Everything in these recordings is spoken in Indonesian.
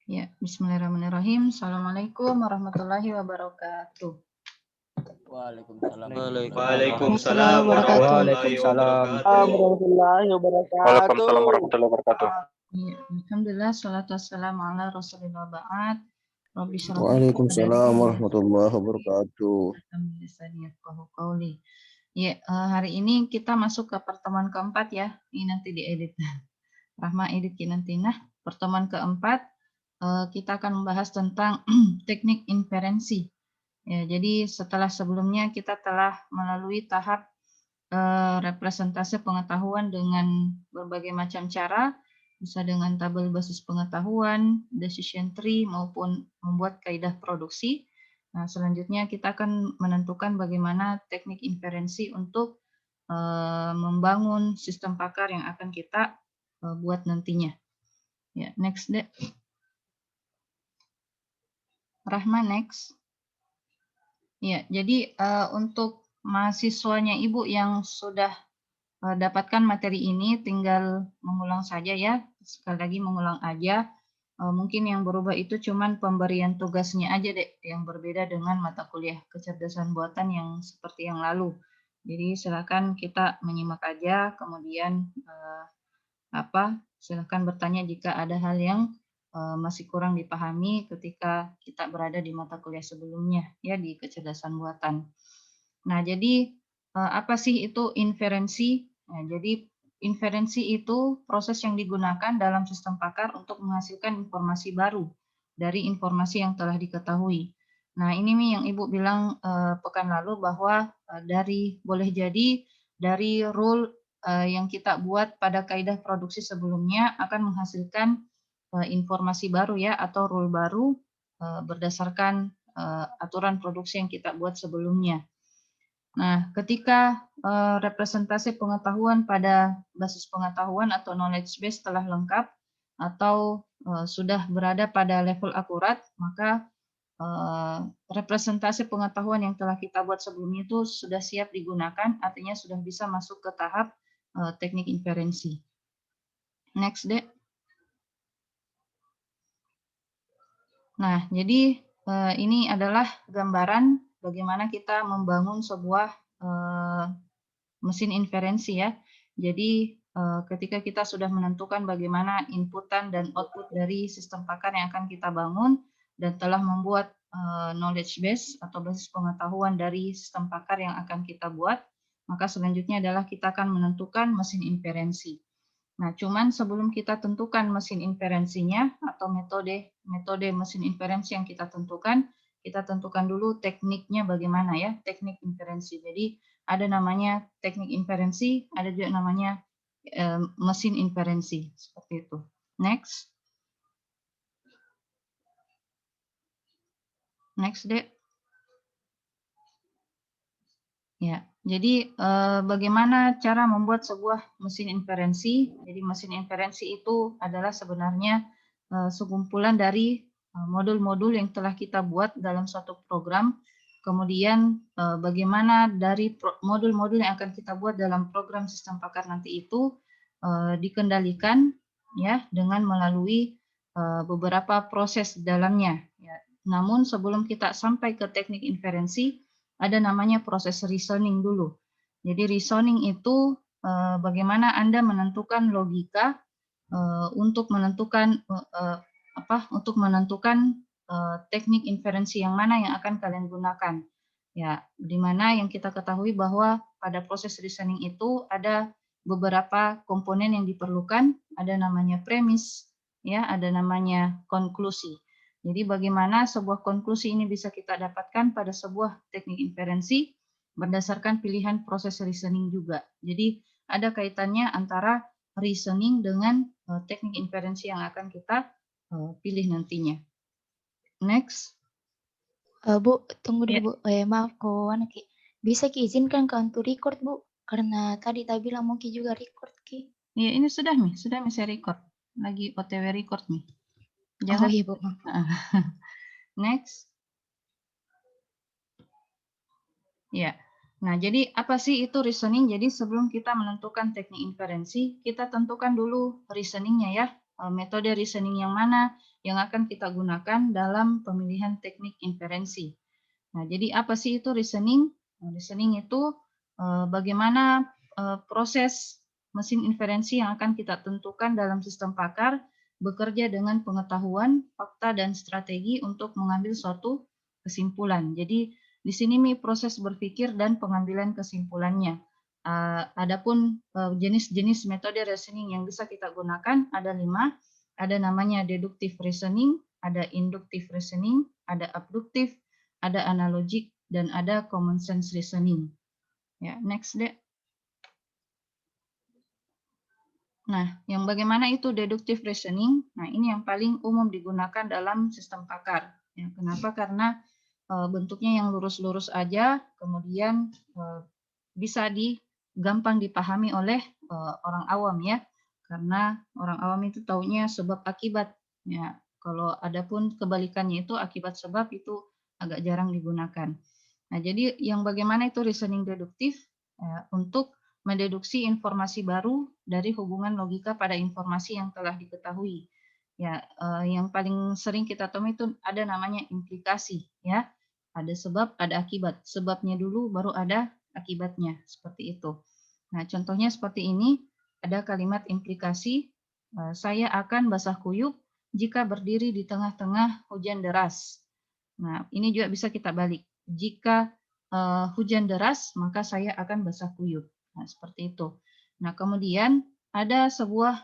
Ya, bismillahirrahmanirrahim. Assalamualaikum warahmatullahi wabarakatuh. Waalaikumsalam. Waalaikumsalam warahmatullahi wabarakatuh. Warahmatullahi wabarakatuh. Waalaikumsalam warahmatullahi wabarakatuh. Ya, alhamdulillah, salatu wassalamu ala rasulillah ba'ad. Rabbi syrah li Waalaikumsalam warahmatullahi wabarakatuh. Ya, hari ini kita masuk ke pertemuan keempat ya. Ini nanti diedit. Rahma edit nanti. Nah, pertemuan keempat kita akan membahas tentang teknik inferensi. Ya, jadi setelah sebelumnya kita telah melalui tahap representasi pengetahuan dengan berbagai macam cara, bisa dengan tabel basis pengetahuan, decision tree, maupun membuat kaidah produksi. Nah, selanjutnya kita akan menentukan bagaimana teknik inferensi untuk membangun sistem pakar yang akan kita buat nantinya. Ya, next deh. Rahma, next. Ya, jadi untuk mahasiswanya Ibu yang sudah dapatkan materi ini, tinggal mengulang saja ya. Sekali lagi mengulang aja. Mungkin yang berubah itu cuman pemberian tugasnya aja deh, yang berbeda dengan mata kuliah kecerdasan buatan yang seperti yang lalu. Jadi silakan kita menyimak aja, kemudian silakan bertanya jika ada hal yang masih kurang dipahami ketika kita berada di mata kuliah sebelumnya ya di kecerdasan buatan. Nah, jadi apa sih itu inferensi? Nah, jadi inferensi itu proses yang digunakan dalam sistem pakar untuk menghasilkan informasi baru dari informasi yang telah diketahui. Nah, ini nih yang Ibu bilang pekan lalu bahwa boleh jadi dari rule yang kita buat pada kaidah produksi sebelumnya akan menghasilkan informasi baru ya atau rule baru berdasarkan aturan produksi yang kita buat sebelumnya. Nah, ketika representasi pengetahuan pada basis pengetahuan atau knowledge base telah lengkap atau sudah berada pada level akurat, maka representasi pengetahuan yang telah kita buat sebelumnya itu sudah siap digunakan, artinya sudah bisa masuk ke tahap teknik inferensi. Next, Dek. Nah, jadi ini adalah gambaran bagaimana kita membangun sebuah mesin inferensi ya. Jadi ketika kita sudah menentukan bagaimana inputan dan output dari sistem pakar yang akan kita bangun dan telah membuat knowledge base atau basis pengetahuan dari sistem pakar yang akan kita buat, maka selanjutnya adalah kita akan menentukan mesin inferensi. Nah, cuman sebelum kita tentukan mesin inferensinya atau metode mesin inferensi yang kita tentukan dulu tekniknya bagaimana ya, teknik inferensi. Jadi ada namanya teknik inferensi, ada juga namanya mesin inferensi, seperti itu. Next. Next, Dek. Ya, jadi bagaimana cara membuat sebuah mesin inferensi? Jadi mesin inferensi itu adalah sebenarnya sekumpulan dari modul-modul yang telah kita buat dalam suatu program. Kemudian bagaimana dari modul-modul yang akan kita buat dalam program sistem pakar nanti itu dikendalikan ya dengan melalui beberapa proses di dalamnya. Ya. Namun sebelum kita sampai ke teknik inferensi, ada namanya proses reasoning dulu. Jadi reasoning itu bagaimana Anda menentukan logika untuk menentukan teknik inferensi yang mana yang akan kalian gunakan. Ya, di mana yang kita ketahui bahwa pada proses reasoning itu ada beberapa komponen yang diperlukan, ada namanya premis, ya, ada namanya konklusi. Jadi bagaimana sebuah konklusi ini bisa kita dapatkan pada sebuah teknik inferensi berdasarkan pilihan proses reasoning juga. Jadi ada kaitannya antara reasoning dengan teknik inferensi yang akan kita pilih nantinya. Next. Bu, tunggu dulu, Bu. Maaf, Ki. Bisa Ki izinkan Kak untuk record, Bu? Karena tadi tak bilang mau Ki juga record, Ki. Iya, ini sudah saya record. Lagi OTW record nih. Jangan. Oh iya, Bu. Next. Ya. Nah, jadi apa sih itu reasoning? Jadi sebelum kita menentukan teknik inferensi, kita tentukan dulu reasoningnya ya. metode reasoning yang mana yang akan kita gunakan dalam pemilihan teknik inferensi. Nah, jadi apa sih itu reasoning? Nah, reasoning itu bagaimana proses mesin inferensi yang akan kita tentukan dalam sistem pakar bekerja dengan pengetahuan, fakta, dan strategi untuk mengambil suatu kesimpulan. Jadi di sini proses berpikir dan pengambilan kesimpulannya. Adapun jenis-jenis metode reasoning yang bisa kita gunakan ada 5. Ada namanya deductive reasoning, ada inductive reasoning, ada abductive, ada analogik, dan ada common sense reasoning. Ya, next deh. Nah, yang bagaimana itu deductive reasoning? Nah, ini yang paling umum digunakan dalam sistem pakar. Ya, kenapa? Karena bentuknya yang lurus-lurus aja, kemudian bisa gampang dipahami oleh orang awam ya. Karena orang awam itu taunya sebab akibat. Ya, kalau adapun kebalikannya itu akibat sebab itu agak jarang digunakan. Nah, jadi yang bagaimana itu reasoning deduktif untuk mendeduksi informasi baru dari hubungan logika pada informasi yang telah diketahui. Ya, yang paling sering kita temui itu ada namanya implikasi, ya. Ada sebab, ada akibat. Sebabnya dulu, baru ada akibatnya, seperti itu. Nah, contohnya seperti ini, ada kalimat implikasi, saya akan basah kuyup jika berdiri di tengah-tengah hujan deras. Nah, ini juga bisa kita balik. Jika hujan deras, maka saya akan basah kuyup. Nah, seperti itu. Nah, kemudian ada sebuah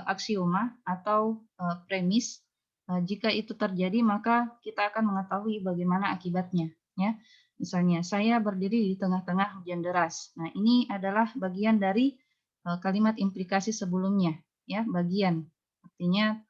aksioma atau premis. Jika itu terjadi, maka kita akan mengetahui bagaimana akibatnya. Ya, misalnya saya berdiri di tengah-tengah hujan deras. Nah, ini adalah bagian dari kalimat implikasi sebelumnya. Ya, bagian. Artinya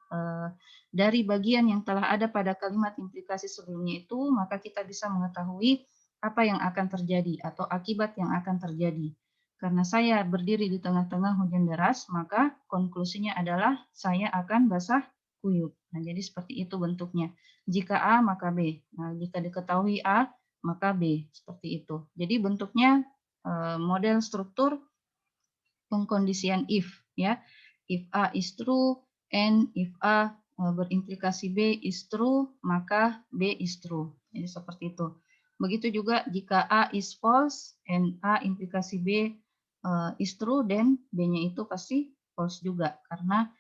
dari bagian yang telah ada pada kalimat implikasi sebelumnya itu, maka kita bisa mengetahui apa yang akan terjadi atau akibat yang akan terjadi. Karena saya berdiri di tengah-tengah hujan deras, maka konklusinya adalah saya akan basah kuyup. Nah, jadi seperti itu bentuknya. Jika A, maka B. Nah, jika diketahui A, maka B. Seperti itu. Jadi bentuknya model struktur pengkondisian if. Ya. If A is true, and if A berimplikasi B is true, maka B is true. Jadi seperti itu. Begitu juga jika A is false and A implikasi B is true, then B-nya itu pasti false juga karena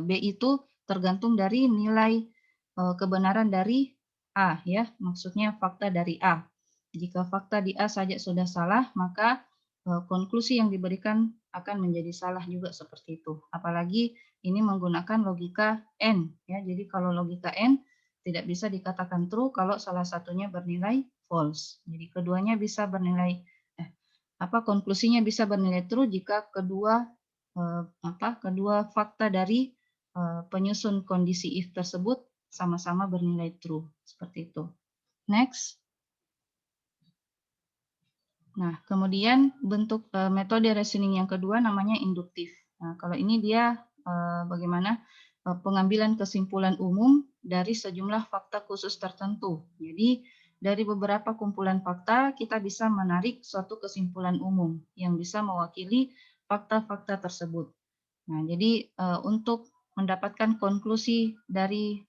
B itu tergantung dari nilai kebenaran dari A ya, maksudnya fakta dari A. Jika fakta di A saja sudah salah, maka konklusi yang diberikan akan menjadi salah juga seperti itu. Apalagi ini menggunakan logika N ya. Jadi kalau logika N tidak bisa dikatakan true kalau salah satunya bernilai false. Jadi keduanya bisa bernilai konklusinya bisa bernilai true jika kedua fakta dari penyusun kondisi if tersebut sama-sama bernilai true. Seperti itu. Next. Nah, kemudian bentuk metode reasoning yang kedua namanya induktif. Nah, kalau ini dia bagaimana pengambilan kesimpulan umum dari sejumlah fakta khusus tertentu. Jadi, dari beberapa kumpulan fakta, kita bisa menarik suatu kesimpulan umum yang bisa mewakili fakta-fakta tersebut. Nah, jadi untuk mendapatkan konklusi dari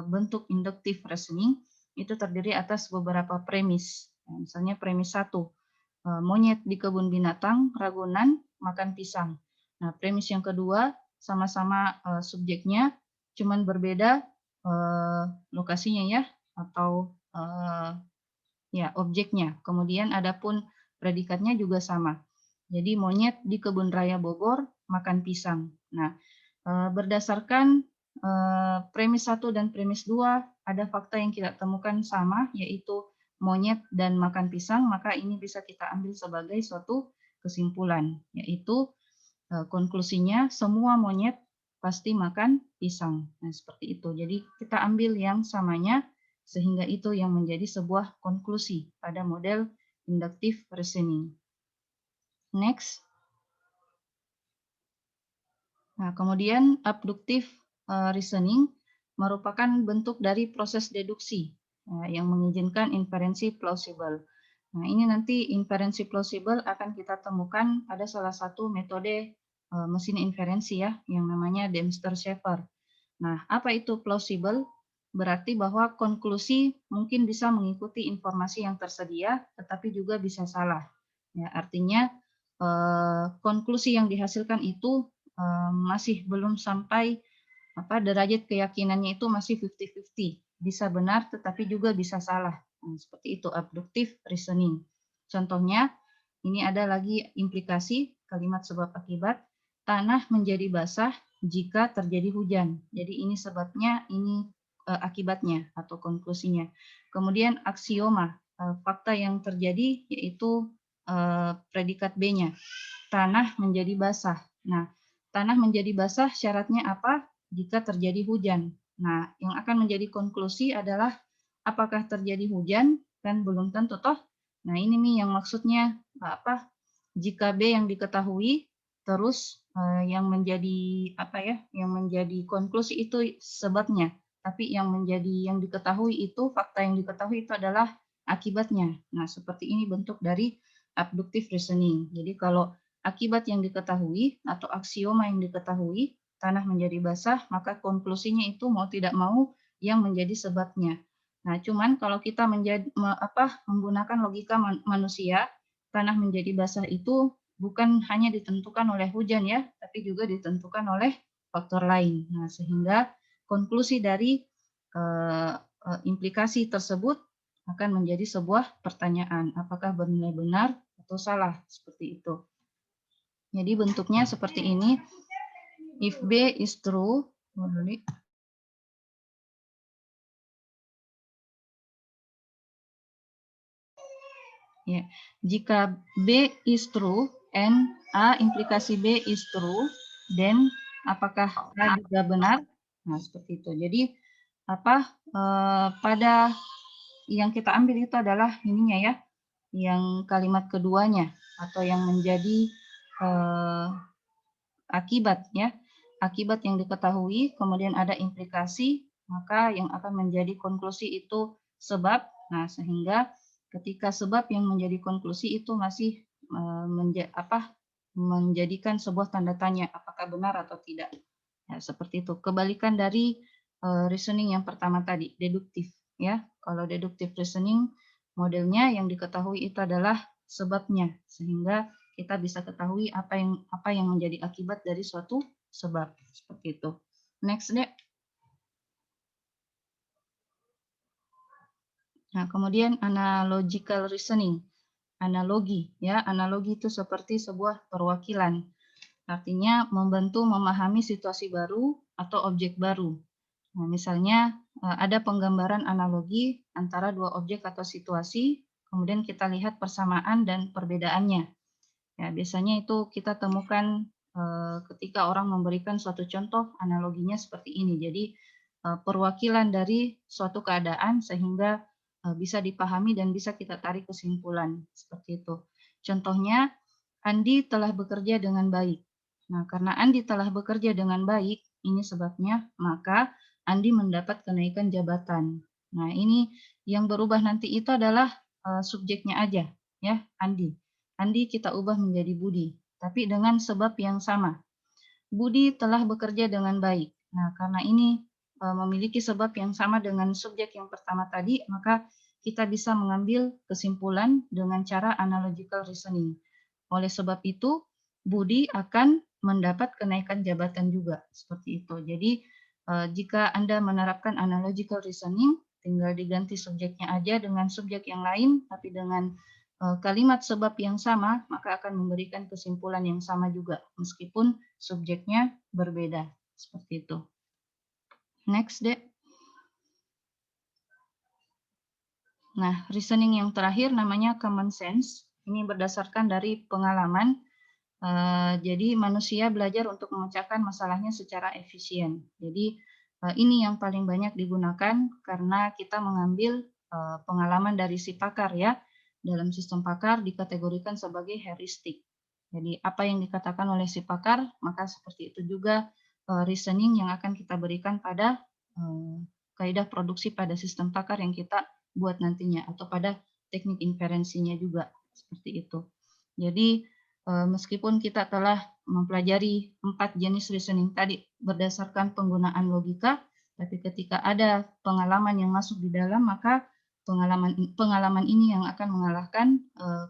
bentuk induktif reasoning, itu terdiri atas beberapa premis. Nah, misalnya premis 1, monyet di kebun binatang Ragunan makan pisang. Nah, premis yang kedua sama-sama subjeknya, cuman berbeda lokasinya ya atau ya objeknya. Kemudian adapun predikatnya juga sama. Jadi monyet di kebun raya Bogor makan pisang. Nah, berdasarkan premis 1 dan premis 2 ada fakta yang kita temukan sama, yaitu monyet dan makan pisang, maka ini bisa kita ambil sebagai suatu kesimpulan, yaitu konklusinya semua monyet pasti makan pisang. Nah, seperti itu. Jadi kita ambil yang samanya sehingga itu yang menjadi sebuah konklusi pada model inductive reasoning. Next. Nah, kemudian abductive reasoning merupakan bentuk dari proses deduksi yang mengizinkan inferensi plausible. Nah, ini nanti inferensi plausible akan kita temukan pada salah satu metode mesin inferensi ya, yang namanya Dempster-Shafer. Nah, apa itu plausible? Berarti bahwa konklusi mungkin bisa mengikuti informasi yang tersedia, tetapi juga bisa salah. Ya, artinya konklusi yang dihasilkan itu masih belum sampai derajat keyakinannya itu masih 50-50. Bisa benar, tetapi juga bisa salah. Nah, seperti itu abductive reasoning. Contohnya, ini ada lagi implikasi kalimat sebab akibat. Tanah menjadi basah jika terjadi hujan. Jadi ini sebabnya, ini akibatnya atau konklusinya. Kemudian aksioma, fakta yang terjadi yaitu predikat B-nya. Tanah menjadi basah. Nah, tanah menjadi basah syaratnya apa? Jika terjadi hujan. Nah, yang akan menjadi konklusi adalah apakah terjadi hujan? Kan belum tentu toh. Nah, ini nih yang maksudnya jika B yang diketahui, terus yang menjadi yang menjadi konklusi itu sebabnya. Tapi yang diketahui itu, fakta yang diketahui itu adalah akibatnya. Nah, seperti ini bentuk dari abductive reasoning. Jadi kalau akibat yang diketahui atau aksioma yang diketahui, tanah menjadi basah, maka konklusinya itu mau tidak mau yang menjadi sebabnya. Nah, cuman kalau kita menggunakan logika manusia, tanah menjadi basah itu bukan hanya ditentukan oleh hujan ya, tapi juga ditentukan oleh faktor lain. Nah, sehingga konklusi dari implikasi tersebut akan menjadi sebuah pertanyaan, apakah bernilai benar atau salah, seperti itu. Jadi bentuknya seperti ini. If B is true, ya, jika B is true and A implikasi B is true, then apakah A juga benar? Nah, seperti itu. Jadi pada yang kita ambil itu adalah ininya ya, yang kalimat keduanya atau yang menjadi akibat ya, akibat yang diketahui, kemudian ada implikasi, maka yang akan menjadi konklusi itu sebab. Nah, sehingga ketika sebab yang menjadi konklusi itu masih menjadikan sebuah tanda tanya apakah benar atau tidak. Ya, seperti itu. Kebalikan dari reasoning yang pertama tadi, deduktif ya. Kalau deduktif reasoning modelnya yang diketahui itu adalah sebabnya, sehingga kita bisa ketahui apa yang menjadi akibat dari suatu sebab, seperti itu. Next deh. Nah, kemudian analogical reasoning. Analogi ya, analogi itu seperti sebuah perwakilan. Artinya membantu memahami situasi baru atau objek baru. Nah, misalnya ada penggambaran analogi antara dua objek atau situasi, kemudian kita lihat persamaan dan perbedaannya. Ya, biasanya itu kita temukan ketika orang memberikan suatu contoh, analoginya seperti ini. Jadi perwakilan dari suatu keadaan sehingga bisa dipahami dan bisa kita tarik kesimpulan seperti itu. Contohnya, Andi telah bekerja dengan baik. Nah, karena Andi telah bekerja dengan baik, ini sebabnya, maka Andi mendapat kenaikan jabatan. Nah, ini yang berubah nanti itu adalah subjeknya aja, ya, Andi. Andi kita ubah menjadi Budi, tapi dengan sebab yang sama. Budi telah bekerja dengan baik. Nah, karena ini memiliki sebab yang sama dengan subjek yang pertama tadi, maka kita bisa mengambil kesimpulan dengan cara analogical reasoning. Oleh sebab itu, Budi akan mendapat kenaikan jabatan juga, seperti itu. Jadi, jika Anda menerapkan analogical reasoning, tinggal diganti subjeknya aja dengan subjek yang lain, tapi dengan kalimat sebab yang sama, maka akan memberikan kesimpulan yang sama juga, meskipun subjeknya berbeda, seperti itu. Next deh. Nah, reasoning yang terakhir namanya common sense. Ini berdasarkan dari pengalaman. Jadi manusia belajar untuk memecahkan masalahnya secara efisien. Jadi ini yang paling banyak digunakan karena kita mengambil pengalaman dari si pakar ya. Dalam sistem pakar dikategorikan sebagai heuristik. Jadi apa yang dikatakan oleh si pakar, maka seperti itu juga reasoning yang akan kita berikan pada kaidah produksi pada sistem pakar yang kita buat nantinya, atau pada teknik inferensinya juga, seperti itu. Jadi meskipun kita telah mempelajari 4 jenis reasoning tadi berdasarkan penggunaan logika, tapi ketika ada pengalaman yang masuk di dalam, maka pengalaman ini yang akan mengalahkan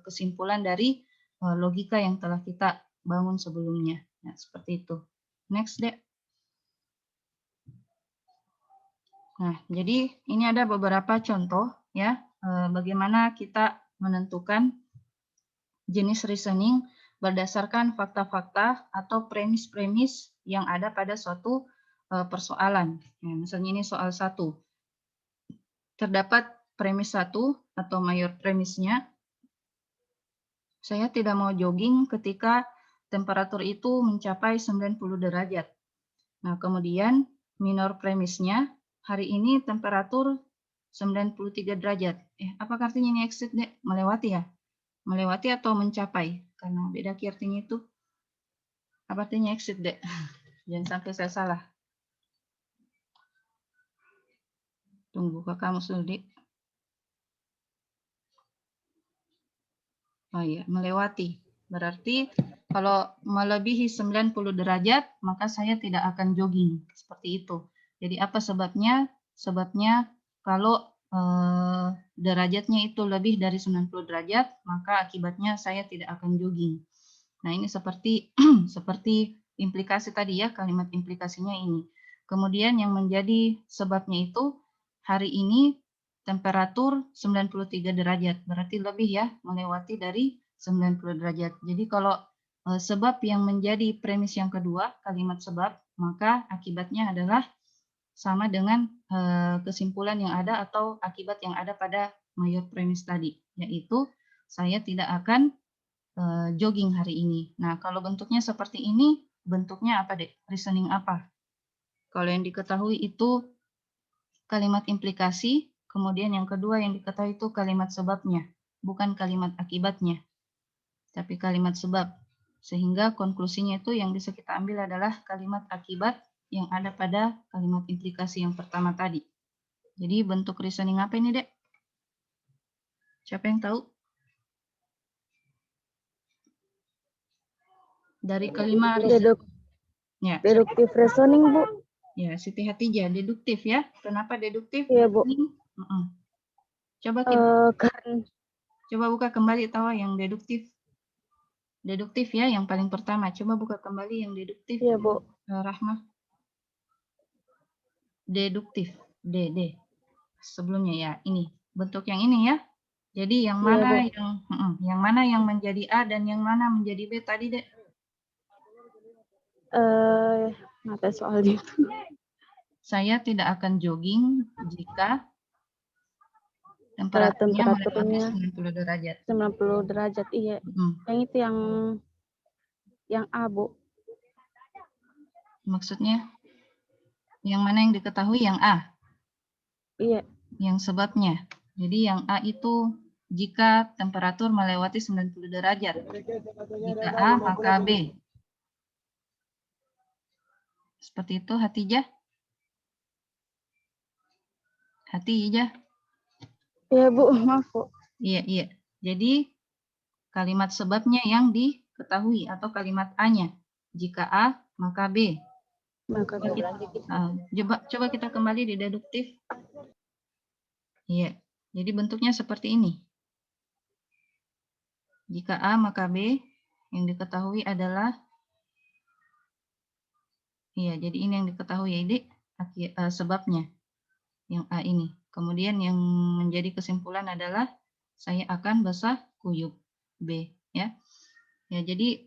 kesimpulan dari logika yang telah kita bangun sebelumnya. Nah, seperti itu. Next, Dek. Nah, jadi ini ada beberapa contoh ya, bagaimana kita menentukan jenis reasoning berdasarkan fakta-fakta atau premis-premis yang ada pada suatu persoalan. Ya, misalnya ini soal 1. Terdapat premis 1 atau mayor premisnya, saya tidak mau jogging ketika temperatur itu mencapai 90 derajat. Nah, kemudian minor premisnya, hari ini temperatur 93 derajat. Apakah artinya ini exit, Dek? Melewati ya? Melewati atau mencapai? Karena beda artinya itu. Apa artinya exit, Dek? Jangan sampai saya salah. Tunggu ke kamu, Dik. Oh iya, melewati. Berarti kalau melebihi 90 derajat, maka saya tidak akan jogging. Seperti itu. Jadi apa sebabnya? Sebabnya kalau derajatnya itu lebih dari 90 derajat, maka akibatnya saya tidak akan jogging. Nah, ini seperti seperti implikasi tadi ya, kalimat implikasinya ini. Kemudian yang menjadi sebabnya itu hari ini temperatur 93 derajat, berarti lebih ya, melewati dari 90 derajat. Jadi kalau sebab yang menjadi premis yang kedua, kalimat sebab, maka akibatnya adalah sama dengan kesimpulan yang ada atau akibat yang ada pada mayor premis tadi, yaitu saya tidak akan jogging hari ini. Nah, kalau bentuknya seperti ini, bentuknya apa, Dek? Reasoning apa? Kalau yang diketahui itu kalimat implikasi, kemudian yang kedua yang diketahui itu kalimat sebabnya, bukan kalimat akibatnya, tapi kalimat sebab. Sehingga konklusinya itu yang bisa kita ambil adalah kalimat akibat yang ada pada kalimat implikasi yang pertama tadi. Jadi bentuk reasoning apa ini, Dek? Siapa yang tahu? Dari kelima ya, Deduktif reasoning, Bu. Ya, Siti Hatijah, deduktif ya. Kenapa deduktif? Iya, Bu. Coba kita, Kan coba buka kembali tahu yang deduktif. Deduktif ya, yang paling pertama. Coba buka kembali yang deduktif. Iya, Bu. Rahmah. Deduktif. D. Sebelumnya ya, ini. Bentuk yang ini ya. Jadi yang mana yang mana yang menjadi A dan yang mana menjadi B tadi, Dek? Apa soalnya? Saya tidak akan jogging jika temperaturnya melewati 90 derajat. 90 derajat, iya. Yang itu yang A, Bu. Maksudnya yang mana yang diketahui? Yang A? Iya. Yang sebabnya. Jadi yang A itu jika temperatur melewati 90 derajat. Jika A, maka B. Seperti itu, Hatijah? Hatijah? Iya, Bu. Maaf, Bu. Iya. Jadi kalimat sebabnya yang diketahui atau kalimat A-nya. Jika A, maka B. Coba kita kembali di deduktif. Iya. Jadi bentuknya seperti ini. Jika A, maka B. Yang diketahui adalah iya, jadi ini yang diketahui jadi sebabnya yang A ini. Kemudian yang menjadi kesimpulan adalah saya akan basah kuyup B ya. Ya, jadi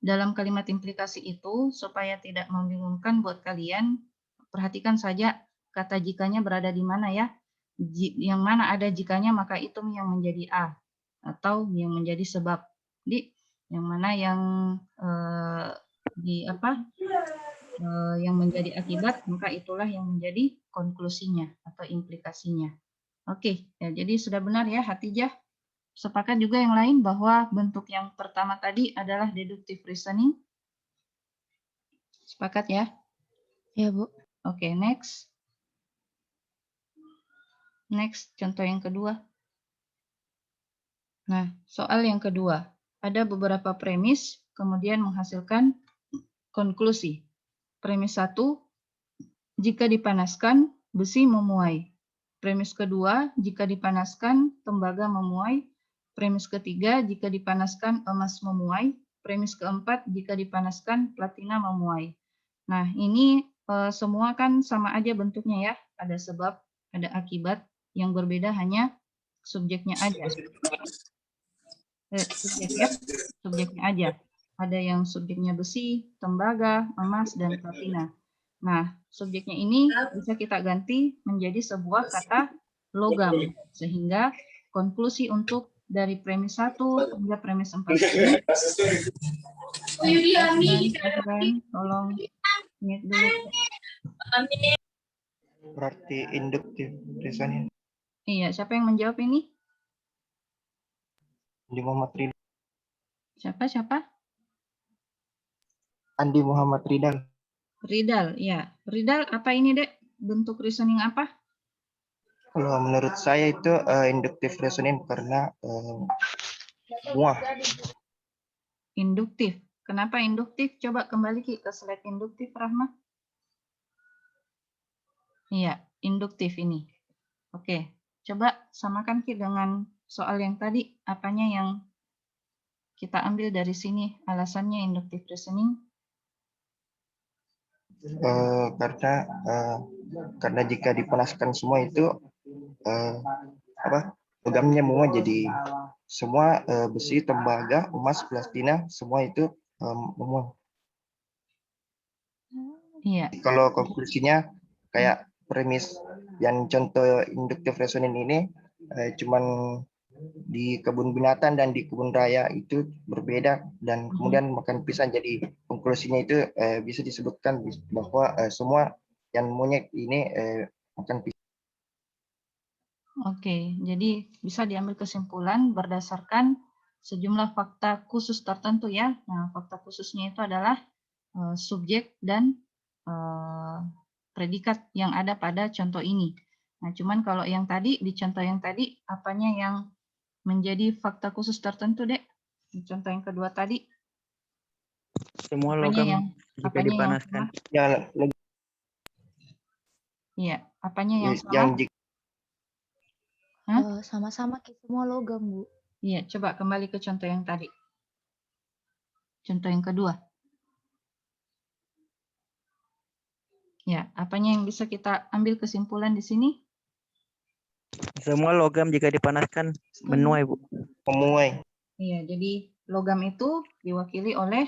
dalam kalimat implikasi itu supaya tidak membingungkan buat kalian, perhatikan saja kata jikanya berada di mana ya. Yang mana ada jikanya maka itu yang menjadi A atau yang menjadi sebab. Jadi yang mana yang yang menjadi akibat, maka itulah yang menjadi konklusinya atau implikasinya. Oke, ya, jadi sudah benar ya Hatijah. Sepakat juga yang lain bahwa bentuk yang pertama tadi adalah deductive reasoning. Sepakat ya? Ya, Bu. Oke, next. Next, contoh yang kedua. Nah, soal yang kedua. Ada beberapa premis, kemudian menghasilkan konklusi. Premis 1, jika dipanaskan, besi memuai. Premis kedua, jika dipanaskan, tembaga memuai. Premis ketiga, jika dipanaskan, emas memuai. Premis keempat, jika dipanaskan, platina memuai. Nah, ini semua kan sama aja bentuknya ya. Ada sebab, ada akibat, yang berbeda hanya subjeknya aja. Subjeknya aja. Ada yang subjeknya besi, tembaga, emas, dan platina. Nah, subjeknya ini bisa kita ganti menjadi sebuah kata logam. Sehingga konklusi untuk dari premis 1 hingga premis 4 ini. Tolong mute dulu. Berarti induktif reasoning. Iya, siapa yang menjawab ini? Andi Muhammad Ridal. Siapa? Andi Muhammad Ridal. Ridal, ya. Ridal, apa ini, Dek? Bentuk reasoning apa? Kalau menurut saya itu induktif reasoning karena semua. Induktif. Kenapa induktif? Coba kembali Ki ke slide induktif, Rahma. Iya, induktif ini. Oke, coba samakan Ki dengan soal yang tadi. Apanya yang kita ambil dari sini? Alasannya induktif reasoning. Karena jika dipanaskan semua itu logamnya semua jadi semua besi, tembaga, emas, platina semua itu memuai. Iya. Kalau konklusinya kayak premis yang contoh induktif reasoning ini cuman di kebun binatang dan di kebun raya itu berbeda dan kemudian makan pisang, jadi konklusinya itu bisa disebutkan bahwa semua yang monyet ini makan pisang. Oke, jadi bisa diambil kesimpulan berdasarkan sejumlah fakta khusus tertentu ya. Nah, fakta khususnya itu adalah subjek dan predikat yang ada pada contoh ini. Nah, cuman kalau yang tadi, di contoh yang tadi, apanya yang menjadi fakta khusus tertentu, Dek? Di contoh yang kedua tadi. Semua Apanya logam yang, jika apanya dipanaskan. Iya, apanya yang sama? Yang Sama-sama semua logam, Bu. Iya, coba kembali ke contoh yang tadi. Contoh yang kedua. Ya, apanya yang bisa kita ambil kesimpulan di sini? Semua logam jika dipanaskan menuai, Bu. memuai. Iya, jadi logam itu diwakili oleh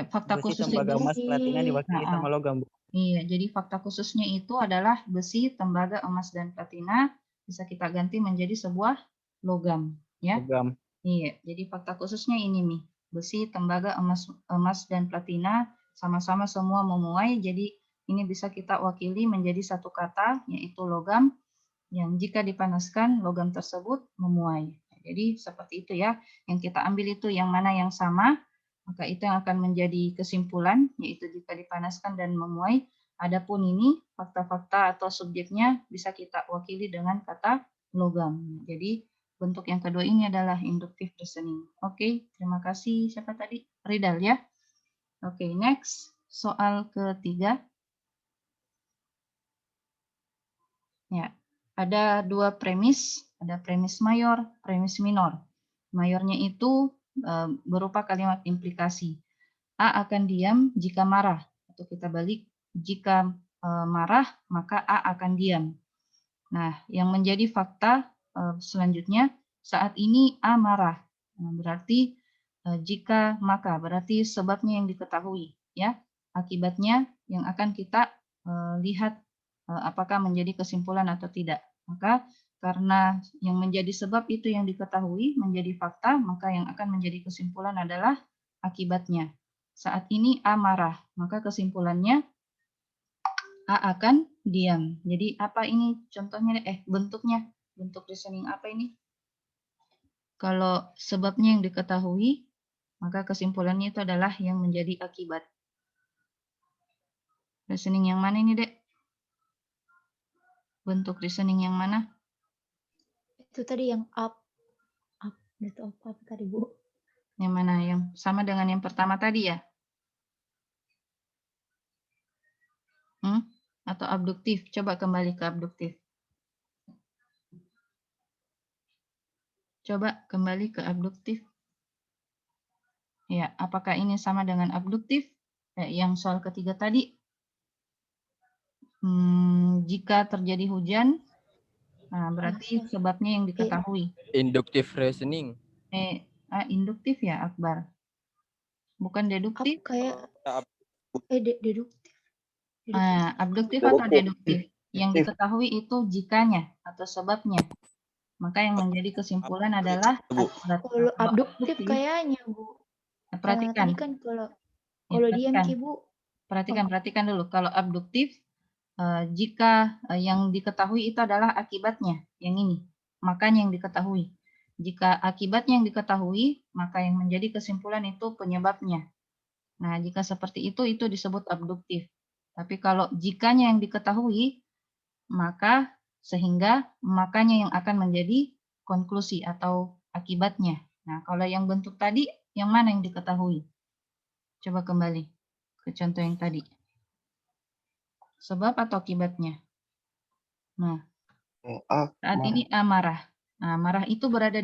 fakta Besi, khusus tembaga, itu. emas, platina diwakili sama logam, Bu. Iya, jadi fakta khususnya itu adalah besi, tembaga, emas, dan platina bisa kita ganti menjadi sebuah logam, ya. Logam. Iya, jadi fakta khususnya ini nih, besi, tembaga, emas, dan platina sama-sama semua memuai. Jadi ini bisa kita wakili menjadi satu kata, yaitu logam, yang jika dipanaskan logam tersebut memuai. Jadi seperti itu ya, yang kita ambil itu yang mana yang sama, maka itu yang akan menjadi kesimpulan, yaitu jika dipanaskan dan memuai. Adapun ini fakta-fakta atau subjeknya bisa kita wakili dengan kata logam. Jadi bentuk yang kedua ini adalah inductive reasoning. Oke, terima kasih. Siapa tadi? Ridal ya. Oke, next. Soal ketiga. Ya, ada dua premis. Ada premis mayor, premis minor. Mayornya itu berupa kalimat implikasi. A akan diam jika marah. Atau kita balik, jika marah, maka A akan diam. Nah, yang menjadi fakta selanjutnya, saat ini A marah. Nah, berarti jika maka, berarti sebabnya yang diketahui. Ya, akibatnya yang akan kita lihat apakah menjadi kesimpulan atau tidak. Maka karena yang menjadi sebab itu yang diketahui menjadi fakta, maka yang akan menjadi kesimpulan adalah akibatnya. Saat ini A marah, maka kesimpulannya A akan diam. Jadi apa ini contohnya? Bentuknya. Bentuk reasoning apa ini? Kalau sebabnya yang diketahui, maka kesimpulannya itu adalah yang menjadi akibat. Reasoning yang mana ini, Dek? Bentuk reasoning yang mana? Itu tadi yang up itu apa tadi, Bu? Yang mana? Yang sama dengan yang pertama tadi ya? atau abduktif? Coba kembali ke abduktif. Coba kembali ke abduktif. Ya, apakah ini sama dengan abduktif? Yang soal ketiga tadi. Jika terjadi hujan, nah berarti sebabnya yang diketahui. Inductive reasoning. Induktif ya, Akbar? Bukan deduktif? Aku kayak deduktif. Abduktif atau deduktif? Yang diketahui itu jikanya atau sebabnya. Maka yang menjadi kesimpulan adalah akibat. Kalau abduktif kayaknya, Bu. Perhatikan. Tadi kan kalau diam Ki, Bu. Perhatikan dulu. Kalau abduktif, jika yang diketahui itu adalah akibatnya, yang ini, makanya yang diketahui. Jika akibatnya yang diketahui, maka yang menjadi kesimpulan itu penyebabnya. Nah, jika seperti itu disebut abduktif. Tapi kalau jikanya yang diketahui, maka sehingga makanya yang akan menjadi konklusi atau akibatnya. Nah, kalau yang bentuk tadi, yang mana yang diketahui? Coba kembali ke contoh yang tadi. Sebab atau akibatnya? Nah, saat ini amarah. Nah, marah itu berada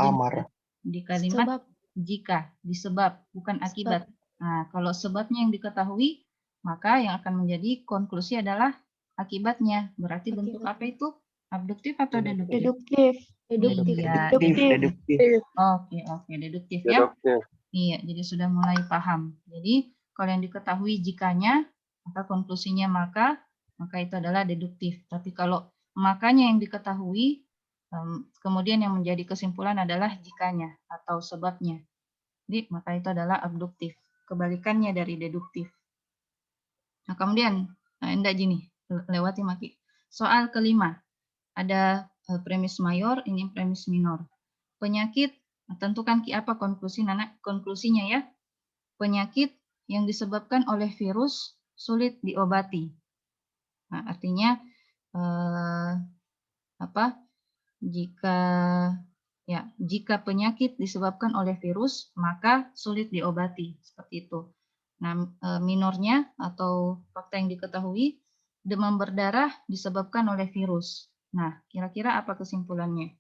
di kalimat sebab. Jika, disebab, bukan akibat. Nah, kalau sebabnya yang diketahui, maka yang akan menjadi konklusi adalah akibatnya. Berarti bentuk apa itu? Abduktif atau deduktif? Deduktif. Iya, Deduktif. Oke, deduktif ya. Iya, jadi sudah mulai paham. Jadi, kalau yang diketahui jikanya, maka konklusinya maka itu adalah deduktif. Tapi kalau makanya yang diketahui, kemudian yang menjadi kesimpulan adalah jikanya atau sebabnya. Jadi, maka itu adalah abduktif. Kebalikannya dari deduktif. Nah, kemudian, enggak gini, lewati Maki. Soal kelima, ada premis mayor, ini premis minor. Penyakit, tentukan Ki apa konklusinya ya. Penyakit yang disebabkan oleh virus sulit diobati. Nah, artinya jika penyakit disebabkan oleh virus, maka sulit diobati, seperti itu. Nah, minornya atau fakta yang diketahui, demam berdarah disebabkan oleh virus. Nah, kira-kira apa kesimpulannya?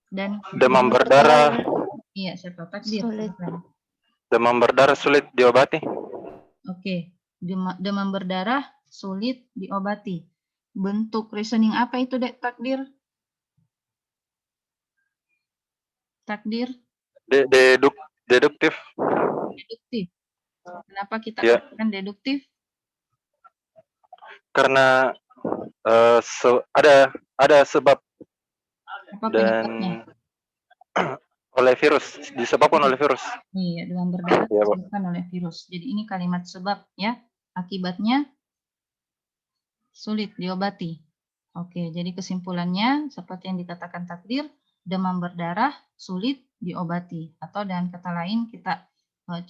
Dan demam berdarah. Iya, siapa takdir? Demam berdarah sulit diobati. Oke, demam berdarah sulit diobati. Bentuk reasoning apa itu, Dek Takdir? Takdir? Deduktif. Deduktif. Kenapa kita katakan deduktif? Karena ada sebab. Apa penyebabnya? Oleh virus, disebabkan oleh virus. Iya, demam berdarah disebabkan oleh virus. Jadi ini kalimat sebab ya. Akibatnya sulit diobati. Oke, jadi kesimpulannya seperti yang dikatakan takdir, demam berdarah sulit diobati. Atau dengan kata lain kita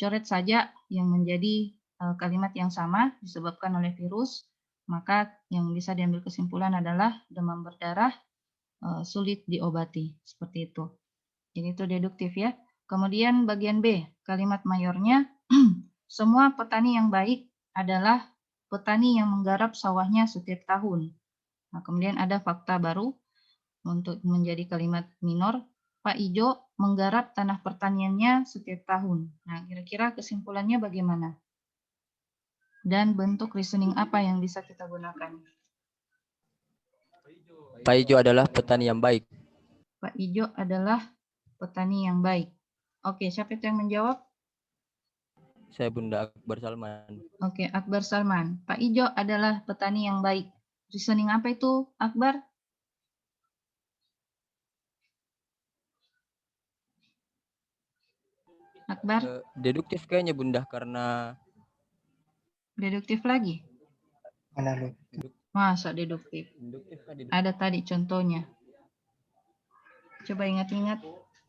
coret saja yang menjadi kalimat yang sama disebabkan oleh virus, maka yang bisa diambil kesimpulan adalah demam berdarah sulit diobati. Seperti itu. Jadi itu deduktif ya. Kemudian bagian B, kalimat mayornya, semua petani yang baik adalah petani yang menggarap sawahnya setiap tahun. Nah, kemudian ada fakta baru untuk menjadi kalimat minor, Pak Ijo menggarap tanah pertaniannya setiap tahun. Nah, kira-kira kesimpulannya bagaimana? Dan bentuk reasoning apa yang bisa kita gunakan? Pak Ijo adalah petani yang baik. Pak Ijo adalah petani yang baik. Oke, siapa itu yang menjawab? Saya Bunda Akbar Salman. Oke, Akbar Salman. Pak Ijo adalah petani yang baik. Reasoning apa itu, Akbar? Akbar? Deduktif kayaknya Bunda, karena... Deduktif lagi? Mana lu? Masa deduktif? Ada tadi contohnya. Coba ingat-ingat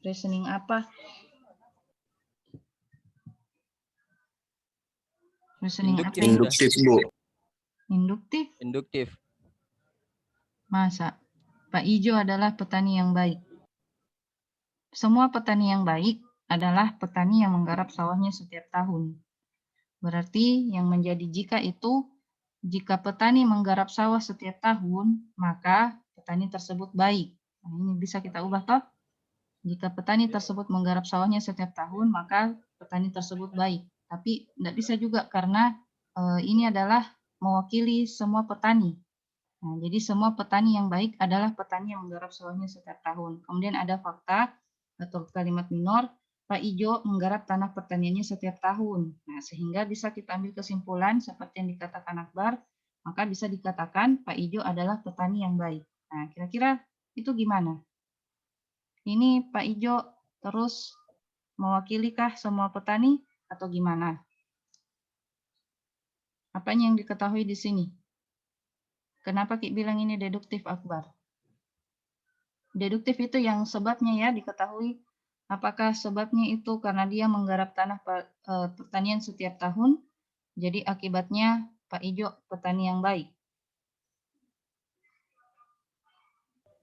reasoning apa? Reasoning apa? Induktif, Bu. Induktif? Induktif. Masa? Pak Ijo adalah petani yang baik. Semua petani yang baik adalah petani yang menggarap sawahnya setiap tahun. Berarti yang menjadi jika itu jika petani menggarap sawah setiap tahun, maka petani tersebut baik. Nah, ini bisa kita ubah toh. Jika petani tersebut menggarap sawahnya setiap tahun, maka petani tersebut baik. Tapi tidak bisa juga karena ini adalah mewakili semua petani. Nah, jadi semua petani yang baik adalah petani yang menggarap sawahnya setiap tahun. Kemudian ada fakta atau kalimat minor, Pak Ijo menggarap tanah pertaniannya setiap tahun. Nah, sehingga bisa kita ambil kesimpulan seperti yang dikatakan Akbar, maka bisa dikatakan Pak Ijo adalah petani yang baik. Nah, kira-kira itu gimana? Ini Pak Ijo terus mewakilikah semua petani atau gimana? Apanya yang diketahui di sini? Kenapa Ki bilang ini deduktif, Akbar? Deduktif itu yang sebabnya ya diketahui. Apakah sebabnya itu karena dia menggarap tanah pertanian setiap tahun, jadi akibatnya Pak Ijo petani yang baik?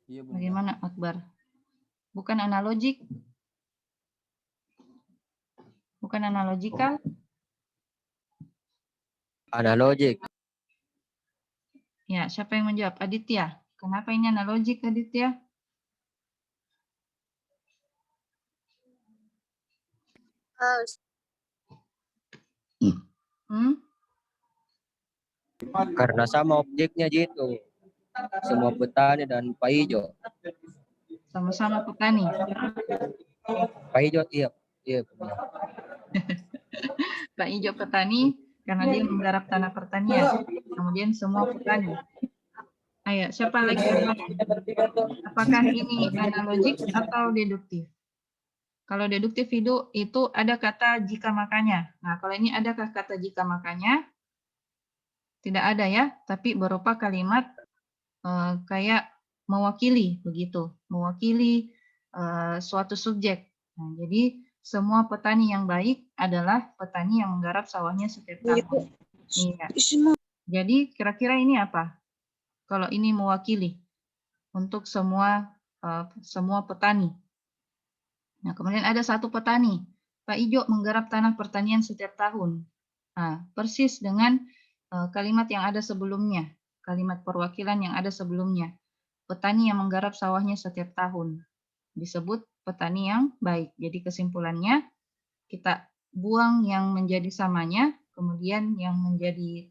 Iya, Bunda. Bagaimana Akbar? Bukan analogik? Bukan analogikal? Analogik. Ya, siapa yang menjawab? Aditya. Kenapa ini analogik, Aditya? Karena sama objeknya gitu. Semua petani dan Pak Ijo. Sama-sama petani. Pak Ijo, iya. Pak Ijo petani karena dia menggarap tanah pertanian. Kemudian semua petani. Ayo, siapa lagi? Apakah ini analogik atau deduktif? Kalau deduktif itu ada kata jika makanya. Nah, kalau ini adakah kata jika makanya? Tidak ada ya, tapi berupa kalimat kayak mewakili begitu, mewakili suatu subjek. Nah, jadi semua petani yang baik adalah petani yang menggarap sawahnya setiap tahun. Iya. Jadi kira-kira ini apa? Kalau ini mewakili untuk semua petani. Nah, kemudian ada satu petani, Pak Ijo menggarap tanah pertanian setiap tahun. Nah, persis dengan kalimat yang ada sebelumnya, kalimat perwakilan yang ada sebelumnya. Petani yang menggarap sawahnya setiap tahun disebut petani yang baik. Jadi kesimpulannya kita buang yang menjadi samanya, kemudian yang menjadi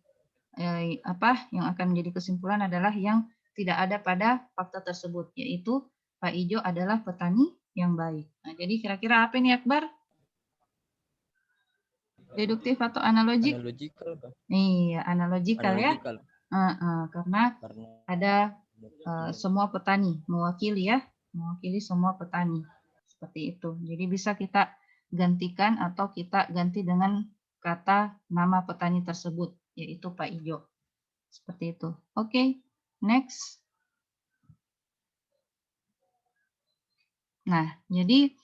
yang akan menjadi kesimpulan adalah yang tidak ada pada fakta tersebut, yaitu Pak Ijo adalah petani yang baik. Nah, jadi kira-kira apa ini Akbar? Deduktif atau analogik? Analogikal. Iya, analogikal ya. Karena ada semua petani, mewakili ya, mewakili semua petani. Seperti itu. Jadi bisa kita gantikan atau kita ganti dengan kata nama petani tersebut, yaitu Pak Ijo. Seperti itu. Oke, next. Nah, jadi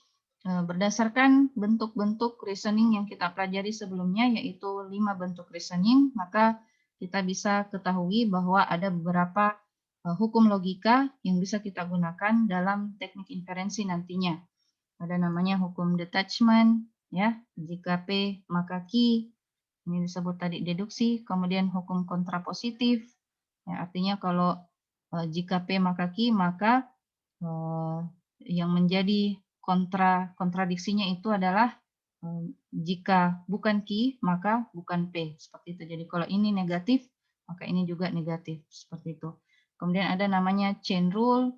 berdasarkan bentuk-bentuk reasoning yang kita pelajari sebelumnya, yaitu 5 bentuk reasoning, maka kita bisa ketahui bahwa ada beberapa hukum logika yang bisa kita gunakan dalam teknik inferensi nantinya. Ada namanya hukum detachment, ya, jika P maka Q, ini disebut tadi deduksi. Kemudian hukum kontrapositif, ya, artinya kalau jika P maka Q, maka yang menjadi kontradiksinya itu adalah jika bukan Q maka bukan P, seperti itu. Jadi kalau ini negatif maka ini juga negatif, seperti itu. Kemudian ada namanya chain rule,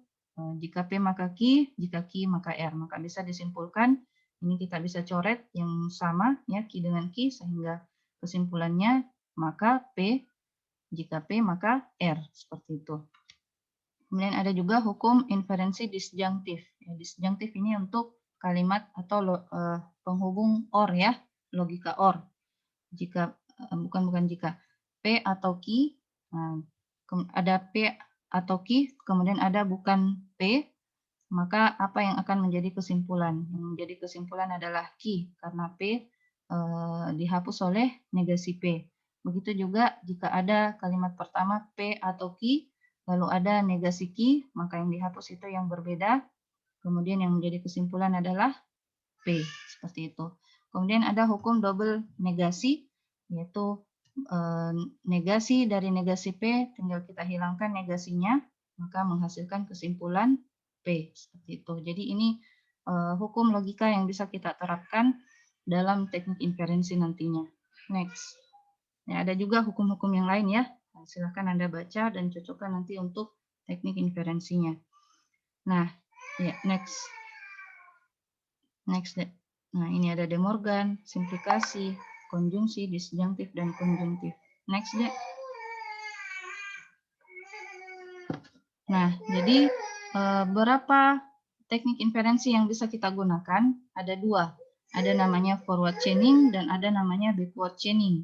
jika P maka Q, jika Q maka R, maka bisa disimpulkan ini kita bisa coret yang sama ya, Q dengan Q, sehingga kesimpulannya maka P, jika P maka R, seperti itu. Kemudian ada juga hukum inferensi disjunktif. Ya, disjunktif ini untuk kalimat atau penghubung OR ya, logika OR. Jika bukan jika P atau Q, ada P atau Q, kemudian ada bukan P, maka apa yang akan menjadi kesimpulan? Yang menjadi kesimpulan adalah Q, karena P dihapus oleh negasi P. Begitu juga jika ada kalimat pertama P atau Q, lalu ada negasi Q, maka yang dihapus itu yang berbeda. Kemudian yang menjadi kesimpulan adalah P, seperti itu. Kemudian ada hukum double negasi, yaitu negasi dari negasi P, tinggal kita hilangkan negasinya, maka menghasilkan kesimpulan P. Seperti itu. Jadi ini hukum logika yang bisa kita terapkan dalam teknik inferensi nantinya. Next. Ya, ada juga hukum-hukum yang lain ya. Silakan Anda baca dan cocokkan nanti untuk teknik inferensinya. Nah, ya, next. Next. Nah, ini ada De Morgan, simplikasi, konjungsi, disjunktif, dan konjungtif. Next, deh. Nah, jadi berapa teknik inferensi yang bisa kita gunakan? Ada dua. Ada namanya forward chaining dan ada namanya backward chaining.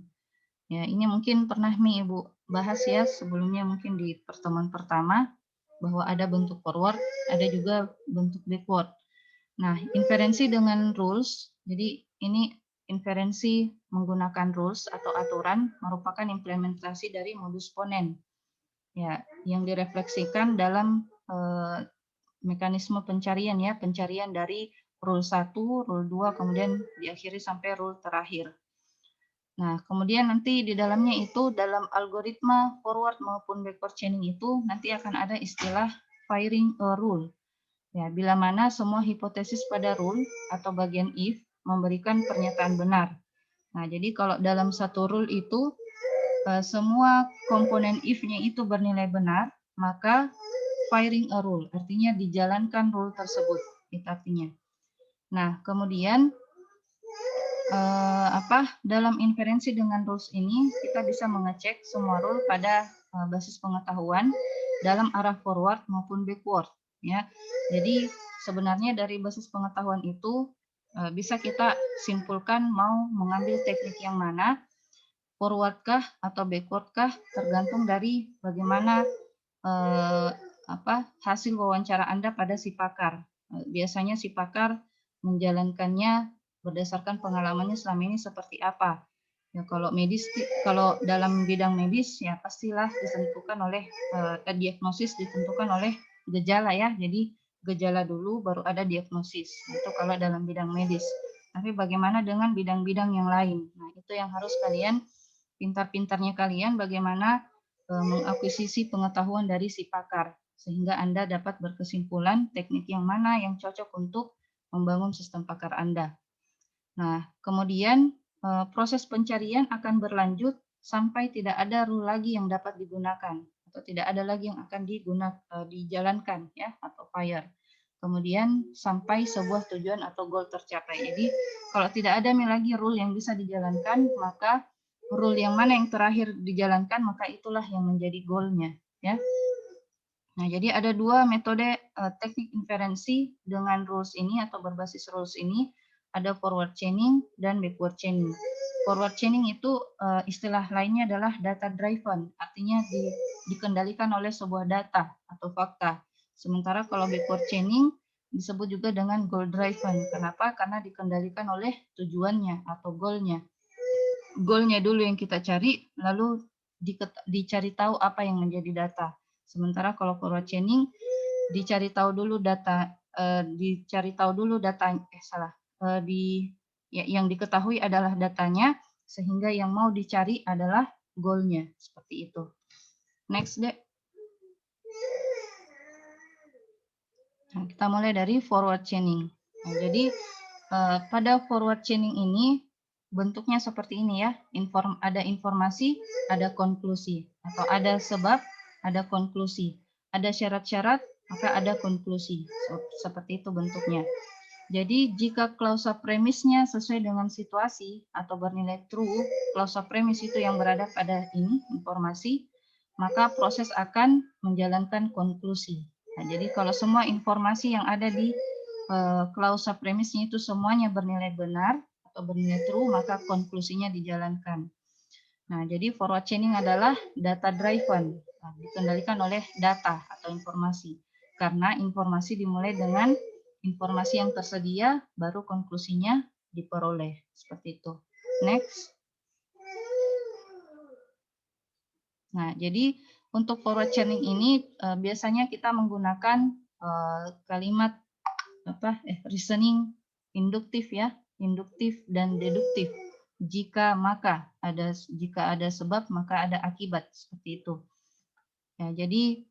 Ya, ini mungkin pernah Ibu bahas ya sebelumnya mungkin di pertemuan pertama bahwa ada bentuk forward, ada juga bentuk backward. Nah, inferensi dengan rules, jadi ini inferensi menggunakan rules atau aturan merupakan implementasi dari modus ponens. Ya, yang direfleksikan dalam mekanisme pencarian ya, pencarian dari rule 1, rule 2, kemudian diakhiri sampai rule terakhir. Nah, kemudian nanti di dalamnya itu dalam algoritma forward maupun backward chaining itu nanti akan ada istilah firing a rule. Ya, bila mana semua hipotesis pada rule atau bagian if memberikan pernyataan benar. Nah, jadi kalau dalam satu rule itu semua komponen if-nya itu bernilai benar, maka firing a rule artinya dijalankan rule tersebut, itu artinya. Nah, kemudian dalam inferensi dengan rules ini kita bisa mengecek semua rule pada basis pengetahuan dalam arah forward maupun backward ya. Jadi sebenarnya dari basis pengetahuan itu bisa kita simpulkan mau mengambil teknik yang mana, forward kah atau backward kah, tergantung dari bagaimana hasil wawancara Anda pada si pakar. Biasanya si pakar menjalankannya berdasarkan pengalamannya selama ini seperti apa. Ya, kalau medis, kalau dalam bidang medis ya pastilah ditentukan oleh diagnosis ditentukan oleh gejala ya. Jadi gejala dulu baru ada diagnosis. Itu kalau dalam bidang medis. Tapi bagaimana dengan bidang-bidang yang lain? Nah, itu yang harus kalian pintar-pintarnya kalian bagaimana mengakuisisi pengetahuan dari si pakar sehingga Anda dapat berkesimpulan teknik yang mana yang cocok untuk membangun sistem pakar Anda. Nah, kemudian proses pencarian akan berlanjut sampai tidak ada rule lagi yang dapat digunakan atau tidak ada lagi yang akan dijalankan ya atau fire. Kemudian sampai sebuah tujuan atau goal tercapai. Jadi kalau tidak ada lagi rule yang bisa dijalankan, maka rule yang mana yang terakhir dijalankan maka itulah yang menjadi goalnya ya. Nah, jadi ada dua metode teknik inferensi dengan rules ini atau berbasis rules ini. Ada forward chaining dan backward chaining. Forward chaining itu istilah lainnya adalah data driven, artinya dikendalikan oleh sebuah data atau fakta. Sementara kalau backward chaining disebut juga dengan goal driven. Kenapa? Karena dikendalikan oleh tujuannya atau goalnya. Goalnya dulu yang kita cari, lalu dicari tahu apa yang menjadi data. Sementara kalau forward chaining dicari tahu dulu data, yang diketahui adalah datanya, sehingga yang mau dicari adalah goal-nya, seperti itu. Next, Dek. Nah, kita mulai dari forward chaining. Nah, jadi pada forward chaining ini bentuknya seperti ini ya. Ada informasi, ada konklusi, atau ada sebab, ada konklusi, ada syarat-syarat, maka ada konklusi. Seperti itu bentuknya. Jadi jika klausa premisnya sesuai dengan situasi atau bernilai true, klausa premis itu yang berada pada ini, informasi, maka proses akan menjalankan konklusi. Nah, jadi kalau semua informasi yang ada di klausa premisnya itu semuanya bernilai benar atau bernilai true, maka konklusinya dijalankan. Nah, jadi forward chaining adalah data driven, dikendalikan oleh data atau informasi. Karena informasi dimulai dengan informasi yang tersedia, baru konklusinya diperoleh. Seperti itu. Next. Nah, jadi untuk forward chaining ini biasanya kita menggunakan kalimat reasoning induktif ya, induktif dan deduktif. jika maka, jika ada sebab maka ada akibat, seperti itu. Ya, jadi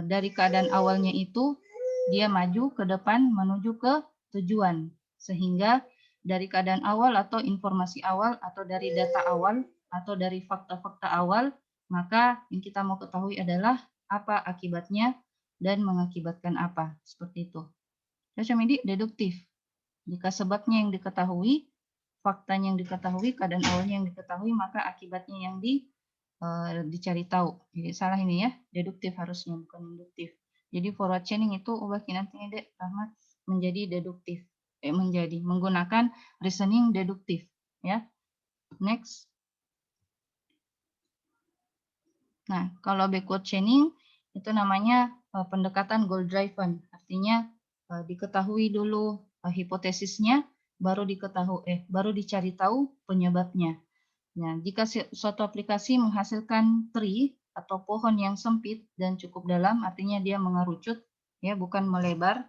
dari keadaan awalnya itu dia maju ke depan menuju ke tujuan, sehingga dari keadaan awal atau informasi awal atau dari data awal atau dari fakta-fakta awal, maka yang kita mau ketahui adalah apa akibatnya dan mengakibatkan apa, seperti itu. Macam ini deduktif. Jika sebabnya yang diketahui, faktanya yang diketahui, keadaan awalnya yang diketahui, maka akibatnya yang dicari tahu. Jadi salah ini ya, deduktif harusnya, bukan induktif. Jadi forward chaining itu ubah nantinya Dek Rahmat menjadi deduktif. Menjadi menggunakan reasoning deduktif ya. Next. Nah, kalau backward chaining itu namanya pendekatan goal driven. Artinya diketahui dulu hipotesisnya, baru dicari tahu penyebabnya. Nah, jika suatu aplikasi menghasilkan tree atau pohon yang sempit dan cukup dalam, artinya dia mengerucut, ya, bukan melebar,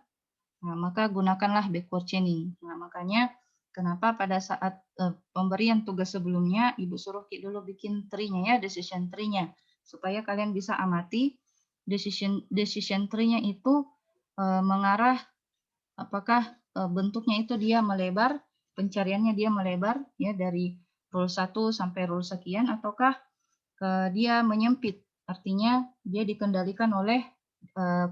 nah, maka gunakanlah backward chaining. Nah, makanya kenapa pada saat pemberian tugas sebelumnya, Ibu suruh dulu bikin tree-nya ya, decision tree-nya, supaya kalian bisa amati decision tree-nya itu mengarah, apakah bentuknya itu dia melebar, pencariannya dia melebar, ya, dari rule 1 sampai rule sekian, ataukah dia menyempit, artinya dia dikendalikan oleh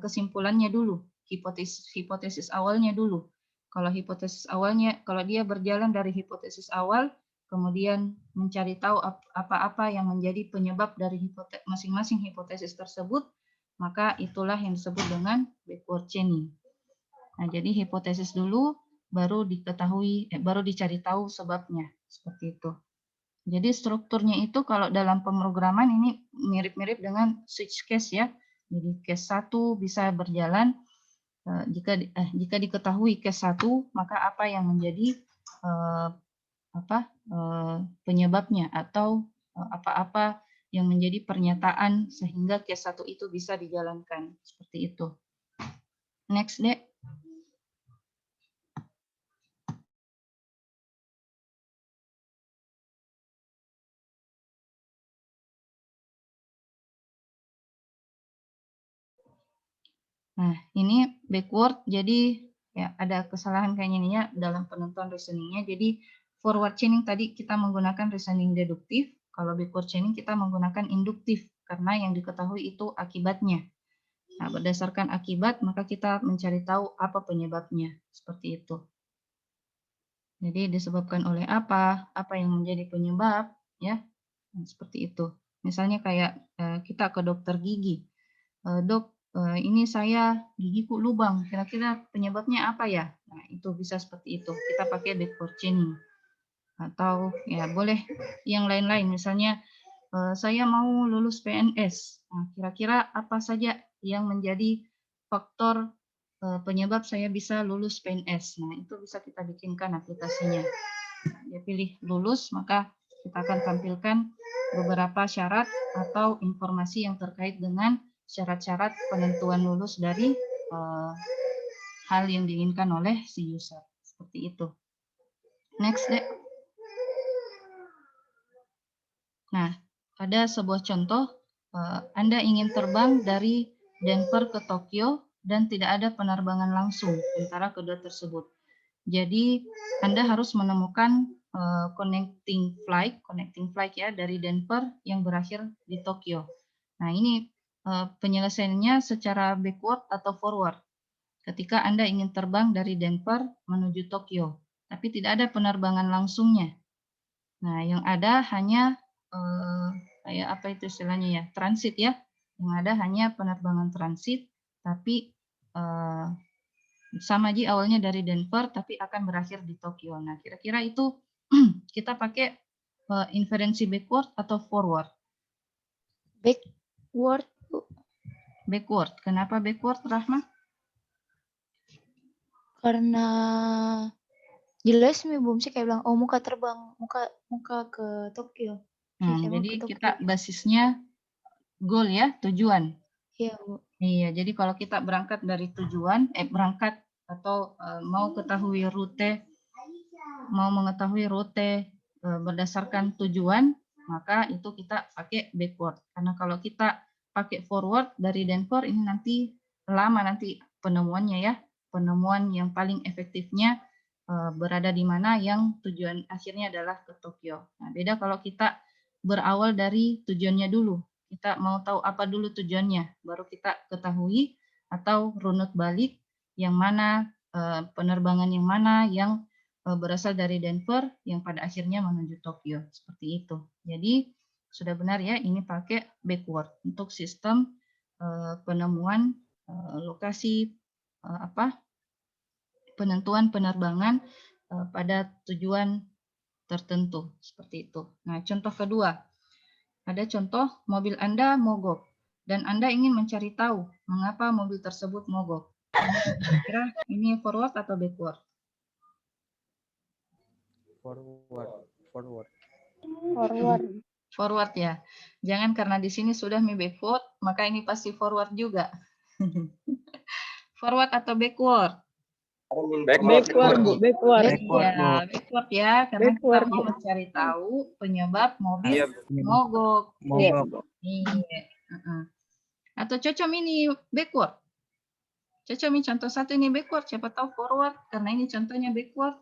kesimpulannya dulu, hipotesis awalnya dulu. Kalau hipotesis awalnya, kalau dia berjalan dari hipotesis awal, kemudian mencari tahu apa-apa yang menjadi penyebab dari masing-masing hipotesis tersebut, maka itulah yang disebut dengan backward chaining. Nah, jadi hipotesis dulu, baru diketahui, baru dicari tahu sebabnya, seperti itu. Jadi strukturnya itu kalau dalam pemrograman ini mirip-mirip dengan switch case ya. Jadi case 1 bisa berjalan jika diketahui case 1, maka apa yang menjadi penyebabnya atau apa-apa yang menjadi pernyataan sehingga case 1 itu bisa dijalankan, seperti itu. Next, Dek. Nah, ini backward, jadi ya ada kesalahan kayaknya ini ya dalam penentuan reasoningnya. Jadi forward chaining tadi kita menggunakan reasoning deduktif, kalau backward chaining kita menggunakan induktif karena yang diketahui itu akibatnya. Nah, berdasarkan akibat maka kita mencari tahu apa penyebabnya, seperti itu. Jadi disebabkan oleh apa yang menjadi penyebab, ya, nah, seperti itu. Misalnya kayak kita ke dokter gigi, dok, ini saya gigiku lubang, kira-kira penyebabnya apa ya? Nah, itu bisa seperti itu. Kita pakai backward chaining. Atau ya boleh yang lain-lain, misalnya saya mau lulus PNS. Nah, kira-kira apa saja yang menjadi faktor penyebab saya bisa lulus PNS? Nah, itu bisa kita bikinkan aplikasinya. Dia pilih lulus, maka kita akan tampilkan beberapa syarat atau informasi yang terkait dengan syarat-syarat penentuan lulus dari hal yang diinginkan oleh si user. Seperti itu. Next, Dek. Nah, ada sebuah contoh, Anda ingin terbang dari Denver ke Tokyo dan tidak ada penerbangan langsung antara kedua tersebut. Jadi, Anda harus menemukan connecting flight ya dari Denver yang berakhir di Tokyo. Nah, ini penyelesaiannya secara backward atau forward. Ketika Anda ingin terbang dari Denver menuju Tokyo, tapi tidak ada penerbangan langsungnya. Nah, yang ada hanya kayak apa itu istilahnya ya, transit ya. Yang ada hanya penerbangan transit, tapi sama aja awalnya dari Denver, tapi akan berakhir di Tokyo. Nah, kira-kira itu kita pakai inferensi backward atau forward? Backward, Bu. Backward. Kenapa backward, Rahma? Karena jelas nih Bu, sih kayak bilang, oh muka terbang, muka ke Tokyo. Jadi kita basisnya goal ya, tujuan. Iya, Bu. Iya, jadi kalau kita berangkat dari tujuan, berangkat atau mau ketahui rute mau mengetahui rute berdasarkan tujuan, maka itu kita pakai backward. Karena kalau kita pakai forward dari Denver, ini nanti lama nanti penemuannya ya. Penemuan yang paling efektifnya berada di mana yang tujuan akhirnya adalah ke Tokyo. Nah, beda kalau kita berawal dari tujuannya dulu. Kita mau tahu apa dulu tujuannya, baru kita ketahui, atau runut balik yang mana, penerbangan yang mana yang berasal dari Denver yang pada akhirnya menuju Tokyo, seperti itu. Jadi sudah benar ya, ini pakai backward untuk sistem penemuan lokasi penentuan penerbangan pada tujuan tertentu, seperti itu. Nah, contoh kedua, ada contoh mobil Anda mogok dan Anda ingin mencari tahu mengapa mobil tersebut mogok. Kira ini forward atau backward? Forward. Forward ya. Jangan karena di sini sudah backward, maka ini pasti forward juga. Forward atau backward? Backward, Bu. Backward. Iya, backward ya, karena kita mau mencari tahu penyebab mobil mogok. Iya. Atau Cocom ini backward. Cocom ini contoh satu ini backward, siapa tahu forward, karena ini contohnya backward.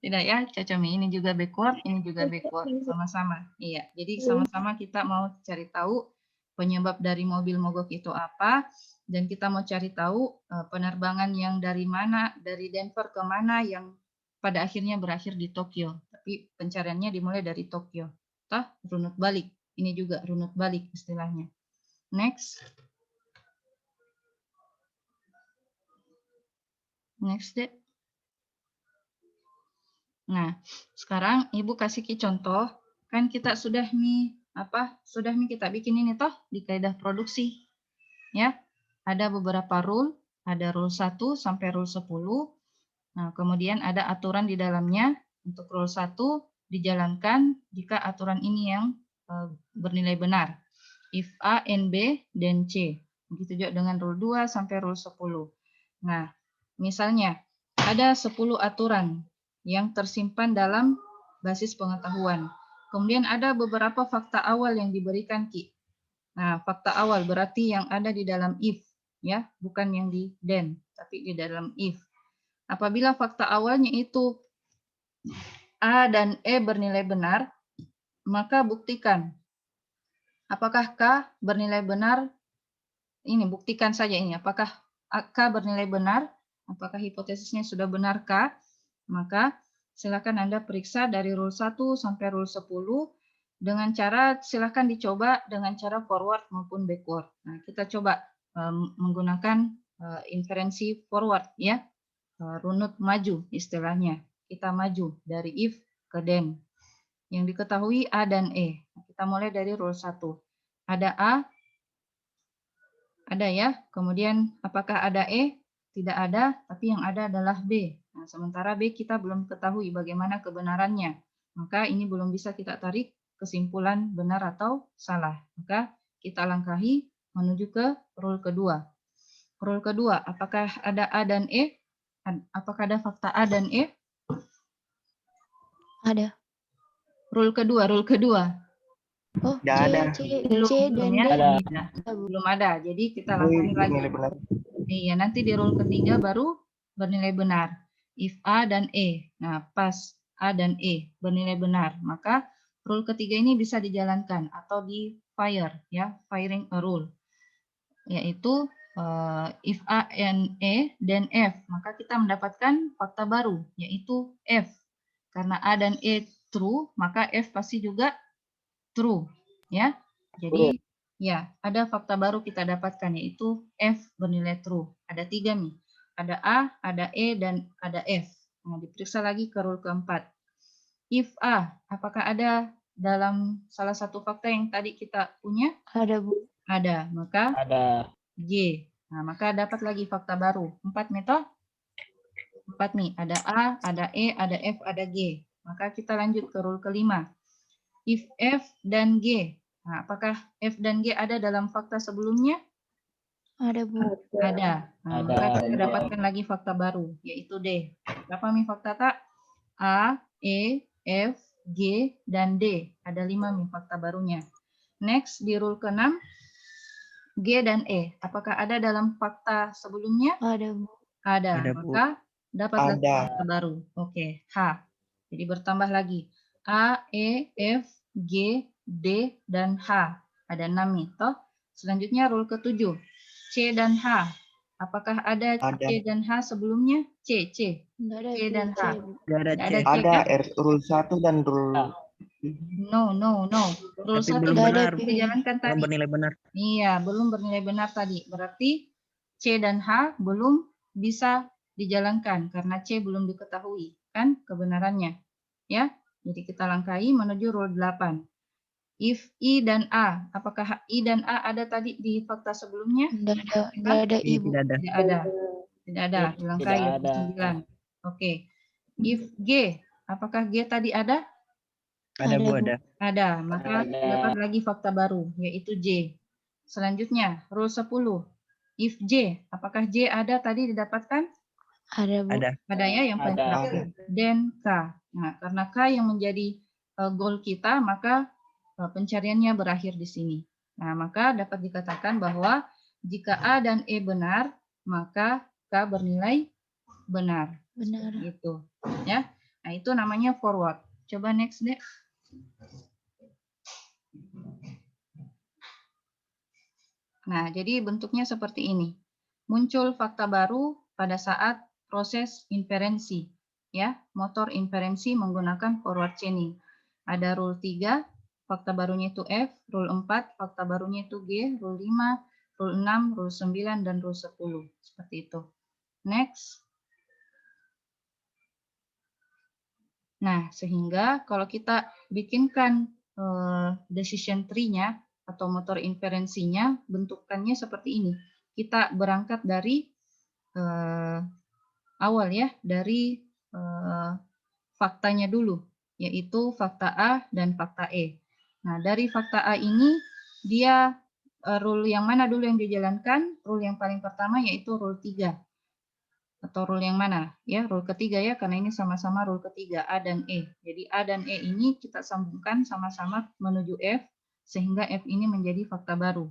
Tidak ya, Cocom ini juga backward, ini juga backward, sama-sama. Iya, jadi sama-sama kita mau cari tahu penyebab dari mobil mogok itu apa, dan kita mau cari tahu penerbangan yang dari mana, dari Denver ke mana yang pada akhirnya berakhir di Tokyo. Tapi pencariannya dimulai dari Tokyo. Toh, runut balik. Ini juga runut balik istilahnya. Next. Next deh. Nah, sekarang Ibu kasih contoh. Kan kita sudah kita bikin ini toh di kaidah produksi. Ya. Ada beberapa rule, ada rule 1 sampai rule 10. Nah, kemudian ada aturan di dalamnya. Untuk rule 1 dijalankan jika aturan ini yang bernilai benar. If A and B, then C. Begitu juga dengan rule 2 sampai rule 10. Nah, misalnya ada 10 aturan yang tersimpan dalam basis pengetahuan. Kemudian ada beberapa fakta awal yang diberikan Ki. Nah, fakta awal berarti yang ada di dalam if. Ya, bukan yang di then, tapi di dalam if. Apabila fakta awalnya itu A dan E bernilai benar, maka buktikan apakah K bernilai benar. Ini buktikan saja ini, apakah K bernilai benar, apakah hipotesisnya sudah benar K, maka silakan Anda periksa dari rule 1 sampai rule 10 dengan cara silakan dicoba dengan cara forward maupun backward. Nah, kita coba menggunakan inferensi forward ya, runut maju istilahnya. Kita maju dari if ke then. Yang diketahui A dan E. Kita mulai dari rule 1. Ada A, ada ya. Kemudian apakah ada E? Tidak ada, tapi yang ada adalah B. Nah, sementara B kita belum ketahui bagaimana kebenarannya. Maka ini belum bisa kita tarik kesimpulan benar atau salah. Maka kita langkahi menuju ke rule kedua. Rule kedua, apakah ada A dan E? Apakah ada fakta A dan E? Ada. Rule kedua. Oh, Nggak ada. C dan D. Belum ada. Jadi kita langkahi lagi. Iya, nanti di rule ketiga baru bernilai benar. If A dan E. Nah, pas A dan E bernilai benar, maka rule ketiga ini bisa dijalankan atau di fire ya, firing a rule. Yaitu if A and E then F, maka kita mendapatkan fakta baru yaitu F. Karena A dan E true, maka F pasti juga true ya. Jadi ya, ada fakta baru kita dapatkan yaitu F bernilai true. Ada 3 nih. Ada A, ada E, dan ada F. Nah, diperiksa lagi ke rule keempat. If A, apakah ada dalam salah satu fakta yang tadi kita punya? Ada, Bu. Ada, maka Ada. G. Nah, maka dapat lagi fakta baru. 4 metode? 4 nih. Ada A, ada E, ada F, ada G. Maka kita lanjut ke rule kelima. If F dan G. Nah, apakah F dan G ada dalam fakta sebelumnya? Ada, Bu. Ada. Nah, maka kita dapatkan lagi fakta baru, yaitu D. Berapa nih fakta, Tak? A, E, F, G, dan D. Ada 5 nih fakta barunya. Next, di rule ke-6, G dan E. Apakah ada dalam fakta sebelumnya? Ada, Bu. Ada. Ada, Bu. Maka dapatlah Ada. fakta baru. Oke, H. Jadi bertambah lagi. A, E, F, G, D, dan H. Ada 6 nih. Toh. Selanjutnya rule ke-7. C dan H. Apakah ada Ada. C dan H sebelumnya? C. Nggak ada C dan H. Nggak ada Tidak C. ada C Ada kan? rule 1 dan rule No. Rule Tapi 1 belum Nggak ada, benar. kita jalankan Belum tadi. bernilai benar. Iya, belum bernilai benar tadi. Berarti C dan H belum bisa dijalankan karena C belum diketahui kan kebenarannya. Ya. Jadi kita langkahi menuju rule 8. If I dan A, apakah I dan A ada tadi di fakta sebelumnya? Nggak ada Iya, Ibu. tidak ada. Tidak ada. Tidak ada, dilangkahi Tidak rule ada. 9. Oke. If G, apakah G tadi ada? Ada, Bu, Bu. ada. Ada, maka Ada. dapat lagi fakta baru, yaitu J. Selanjutnya, rule 10. If J, apakah J ada tadi didapatkan? Ada, Bu. Ada. Ada ya, yang paling Ada. terakhir. Then K. Nah, karena K yang menjadi goal kita, maka pencariannya berakhir di sini. Nah, maka dapat dikatakan bahwa jika A dan E benar, maka K bernilai benar. Benar. Itu, ya. Nah, itu namanya forward. Coba next deh. Nah, jadi bentuknya seperti ini. Muncul fakta baru pada saat proses inferensi, ya, motor inferensi menggunakan forward chaining. Ada rule 3, fakta barunya itu F, rule 4, fakta barunya itu G, rule 5, rule 6, rule 9, dan rule 10. Seperti itu. Next. Nah, sehingga kalau kita bikinkan decision tree-nya atau motor inferensinya, bentukannya seperti ini. Kita berangkat dari awal ya, dari faktanya dulu, yaitu fakta A dan fakta E. Nah, dari fakta A ini, dia rule yang mana dulu yang dijalankan? Rule yang paling pertama yaitu rule 3. Atau rule yang mana? Ya, rule ketiga ya, karena ini sama-sama rule ketiga, A dan E. Jadi A dan E ini kita sambungkan sama-sama menuju F, sehingga F ini menjadi fakta baru.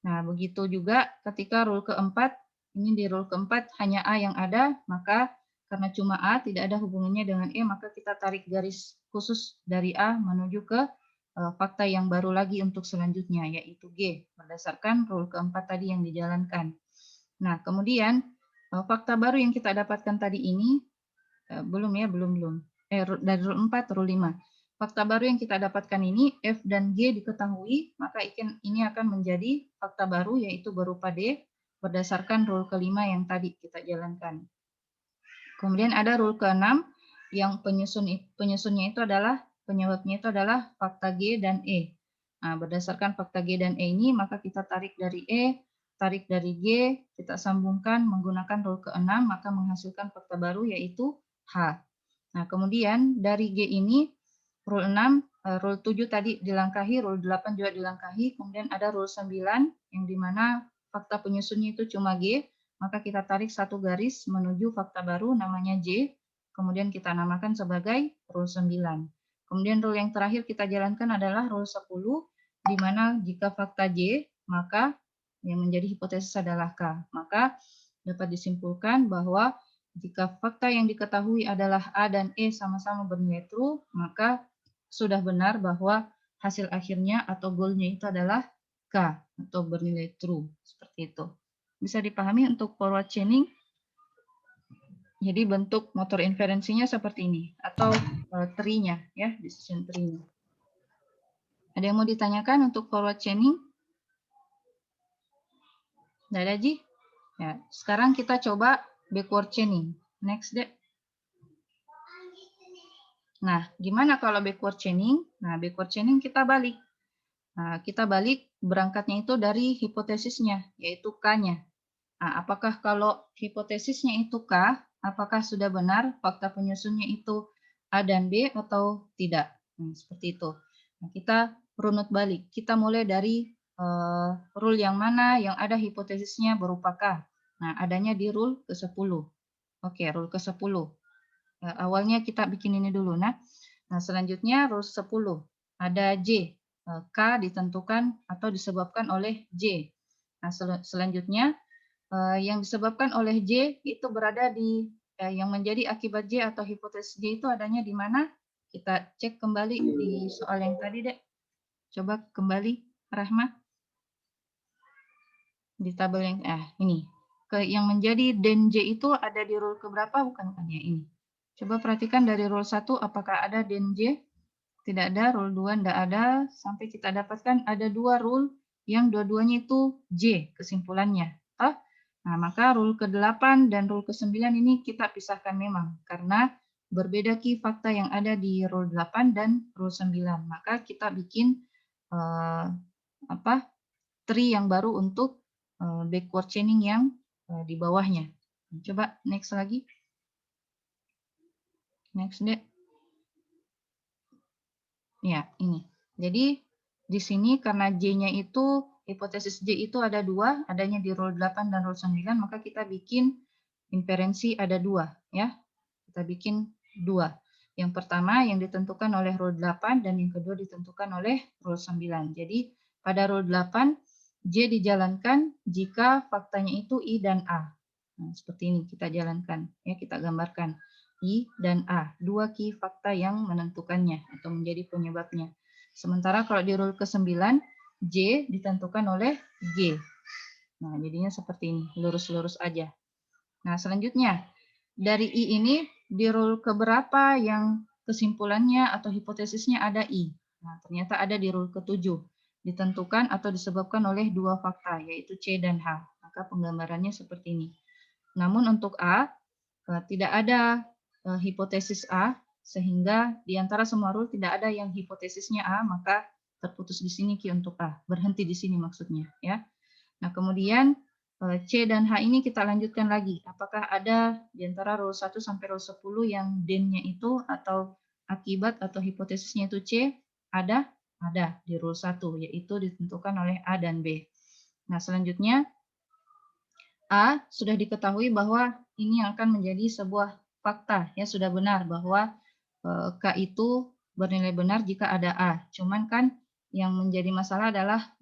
Nah, begitu juga ketika rule keempat, ini di rule keempat hanya A yang ada, maka karena cuma A tidak ada hubungannya dengan E, maka kita tarik garis khusus dari A menuju ke fakta yang baru lagi untuk selanjutnya, yaitu G, berdasarkan rule keempat tadi yang dijalankan. Nah, kemudian fakta baru yang kita dapatkan tadi ini, belum. Dari rule 4, rule 5. Fakta baru yang kita dapatkan ini, F dan G diketahui, maka ini akan menjadi fakta baru, yaitu berupa D, berdasarkan rule kelima yang tadi kita jalankan. Kemudian ada rule ke-6, yang penyusunnya itu adalah, penyebabnya itu adalah fakta G dan E. Nah, berdasarkan fakta G dan E ini, maka kita tarik dari E, tarik dari G, kita sambungkan menggunakan rule ke-6, maka menghasilkan fakta baru yaitu H. Nah, kemudian dari G ini, rule 6, rule 7 tadi dilangkahi, rule 8 juga dilangkahi, kemudian ada rule 9, yang dimana fakta penyusunnya itu cuma G, maka kita tarik satu garis menuju fakta baru namanya J, kemudian kita namakan sebagai rule 9. Kemudian rule yang terakhir kita jalankan adalah rule 10, di mana jika fakta J, maka yang menjadi hipotesis adalah K. Maka dapat disimpulkan bahwa jika fakta yang diketahui adalah A dan E sama-sama bernilai true, maka sudah benar bahwa hasil akhirnya atau goalnya itu adalah K atau bernilai true. Seperti itu. Bisa dipahami untuk forward chaining? Jadi bentuk motor inferensinya seperti ini, atau tree-nya, ya, decision tree-nya. Ada yang mau ditanyakan untuk forward chaining? Nggak ada, Ji? Ya, sekarang kita coba backward chaining. Next deh. Nah, gimana kalau backward chaining? Nah, backward chaining kita balik. Nah, kita balik berangkatnya itu dari hipotesisnya, yaitu K-nya. Nah, apakah kalau hipotesisnya itu K, apakah sudah benar fakta penyusunnya itu A dan B atau tidak? Seperti itu. Nah, kita runut balik. Kita mulai dari rule yang mana yang ada hipotesisnya berupa K. Nah, adanya di rule ke-10. Oke, rule ke-10. Awalnya kita bikin ini dulu. Nah, selanjutnya rules 10. Ada J. K ditentukan atau disebabkan oleh J. Nah, selanjutnya yang disebabkan oleh J itu berada di yang menjadi akibat J atau hipotesis J itu adanya di mana? Kita cek kembali di soal yang tadi, Dek. Coba kembali, Rahma. Di tabel yang ini. Yang menjadi den J itu ada di rule keberapa? Bukan kan ya ini. Coba perhatikan dari rule 1 apakah ada den J? Tidak ada, rule 2 tidak ada, sampai kita dapatkan ada 2 rule yang dua-duanya itu J kesimpulannya. Nah, maka rule ke-8 dan rule ke-9 ini kita pisahkan memang, karena berbeda key fakta yang ada di rule 8 dan rule 9. Maka kita bikin tree yang baru untuk backward chaining yang di bawahnya. Coba next lagi. Next, Dek. Ya, ini. Jadi di sini karena J-nya itu, hipotesis J itu ada 2, adanya di rule 8 dan rule 9, maka kita bikin inferensi ada 2. Ya. Kita bikin 2. Yang pertama yang ditentukan oleh rule 8 dan yang kedua ditentukan oleh rule 9. Jadi pada rule 8, J dijalankan jika faktanya itu I dan A. Nah, seperti ini kita jalankan, ya kita gambarkan. I dan A, 2 key fakta yang menentukannya atau menjadi penyebabnya. Sementara kalau di rule ke-9, J ditentukan oleh G. Nah, jadinya seperti ini, lurus-lurus aja. Nah, selanjutnya, dari I ini, di rule keberapa yang kesimpulannya atau hipotesisnya ada I? Nah, ternyata ada di rule ke-7. Ditentukan atau disebabkan oleh 2 fakta, yaitu C dan H. Maka penggambarannya seperti ini. Namun untuk A, tidak ada hipotesis A, sehingga di antara semua rule tidak ada yang hipotesisnya A, maka terputus di sini key untuk A. Berhenti di sini maksudnya. Ya. Nah, kemudian C dan H ini kita lanjutkan lagi. Apakah ada di antara rule 1 sampai rule 10 yang den-nya itu atau akibat atau hipotesisnya itu C? Ada? Ada di rule 1, yaitu ditentukan oleh A dan B. Nah, selanjutnya A sudah diketahui bahwa ini akan menjadi sebuah fakta, ya sudah benar bahwa K itu bernilai benar jika ada A. Cuman kan yang menjadi masalah adalah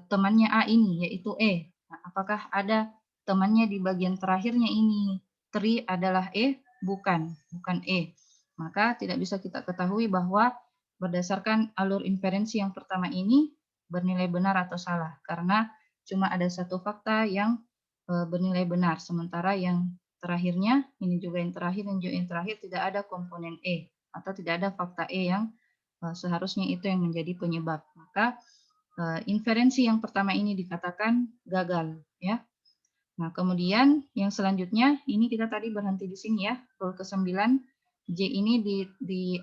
temannya A ini, yaitu E. Nah, apakah ada temannya di bagian terakhirnya ini? Tree adalah E? Bukan E. Maka tidak bisa kita ketahui bahwa berdasarkan alur inferensi yang pertama ini bernilai benar atau salah. Karena cuma ada satu fakta yang bernilai benar. Sementara yang terakhirnya, ini juga yang terakhir, dan juga yang terakhir tidak ada komponen E. Atau tidak ada fakta E yang seharusnya itu yang menjadi penyebab. Maka inferensi yang pertama ini dikatakan gagal, ya. Nah, kemudian yang selanjutnya ini kita tadi berhenti di sini ya. Rule ke-9, J ini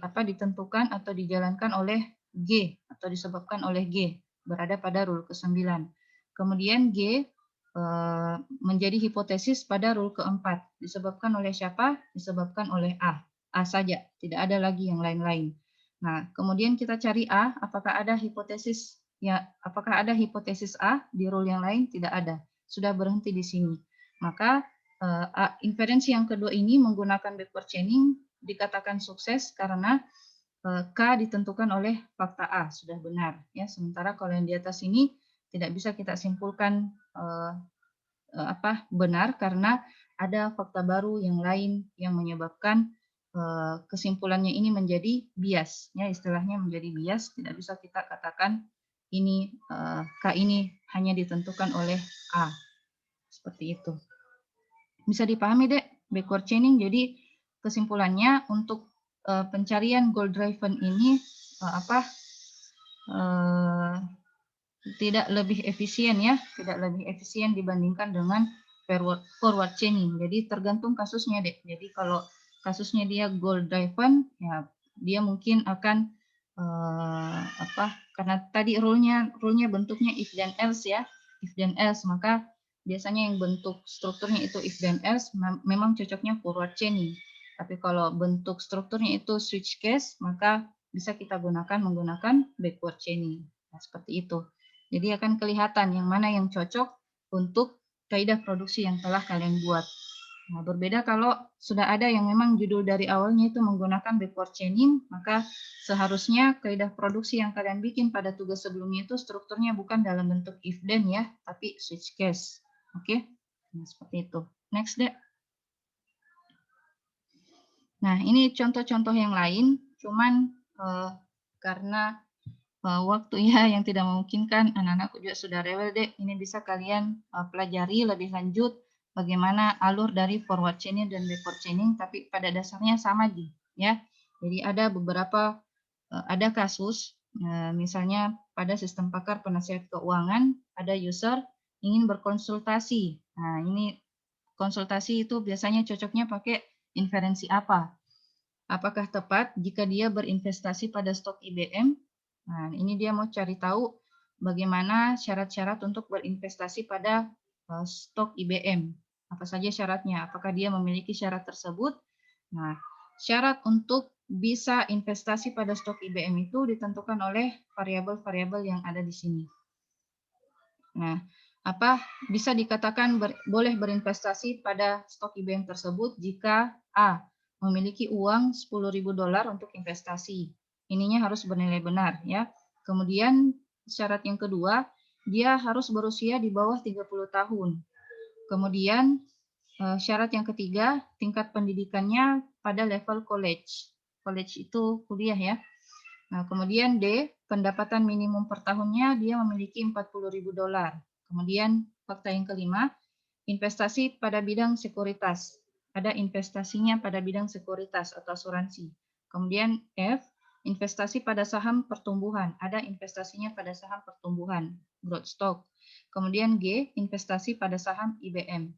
ditentukan atau dijalankan oleh G atau disebabkan oleh G, berada pada rule ke-9. Kemudian G menjadi hipotesis pada rule ke-4, disebabkan oleh siapa? Disebabkan oleh A. A saja, tidak ada lagi yang lain-lain. Nah, kemudian kita cari A, apakah ada hipotesis A di rule yang lain? Tidak ada. Sudah berhenti di sini. Maka inferensi yang kedua ini menggunakan backward chaining dikatakan sukses karena K ditentukan oleh fakta A, sudah benar. Ya, sementara kalau yang di atas ini tidak bisa kita simpulkan benar karena ada fakta baru yang lain yang menyebabkan kesimpulannya ini menjadi bias. Ya, istilahnya menjadi bias, tidak bisa kita katakan ini K ini hanya ditentukan oleh A. Seperti itu. Bisa dipahami, Dek, backward chaining. Jadi kesimpulannya untuk pencarian goal driven ini tidak lebih efisien ya, tidak lebih efisien dibandingkan dengan forward chaining. Jadi tergantung kasusnya, Dek. Jadi kalau kasusnya dia goal driven, ya dia mungkin akan karena tadi rule-nya bentuknya if then else ya, if then else, maka biasanya yang bentuk strukturnya itu if then else memang cocoknya forward chaining. Tapi kalau bentuk strukturnya itu switch case, maka bisa kita menggunakan backward chaining. Nah, seperti itu. Jadi akan kelihatan yang mana yang cocok untuk kaidah produksi yang telah kalian buat. Nah, berbeda kalau sudah ada yang memang judul dari awalnya itu menggunakan backward chaining, maka seharusnya kaidah produksi yang kalian bikin pada tugas sebelumnya itu strukturnya bukan dalam bentuk if then ya, tapi switch case. Oke, nah, seperti itu. Next deh. Nah, ini contoh-contoh yang lain, cuman karena waktu ya yang tidak memungkinkan, anak-anak juga sudah rewel deh, ini bisa kalian pelajari lebih lanjut bagaimana alur dari forward chaining dan backward chaining, tapi pada dasarnya sama ya. Jadi ada beberapa ada kasus, misalnya pada sistem pakar penasihat keuangan, ada user ingin berkonsultasi. Nah, ini konsultasi itu biasanya cocoknya pakai inferensi apa? Apakah tepat jika dia berinvestasi pada stok IBM? Nah, ini dia mau cari tahu bagaimana syarat-syarat untuk berinvestasi pada stok IBM. Apa saja syaratnya? Apakah dia memiliki syarat tersebut? Nah, syarat untuk bisa investasi pada stok IBM itu ditentukan oleh variabel-variabel yang ada di sini. Nah, apa bisa dikatakan boleh berinvestasi pada stok IBM tersebut jika A. memiliki uang $10.000 untuk investasi. Ininya harus bernilai benar ya. Kemudian syarat yang kedua, dia harus berusia di bawah 30 tahun. Kemudian syarat yang ketiga, tingkat pendidikannya pada level college. College itu kuliah ya. Nah, kemudian D, pendapatan minimum per tahunnya dia memiliki $40.000. Kemudian fakta yang kelima, investasi pada bidang sekuritas. Ada investasinya pada bidang sekuritas atau asuransi. Kemudian F, investasi pada saham pertumbuhan. Ada investasinya pada saham pertumbuhan, growth stock. Kemudian G, investasi pada saham IBM.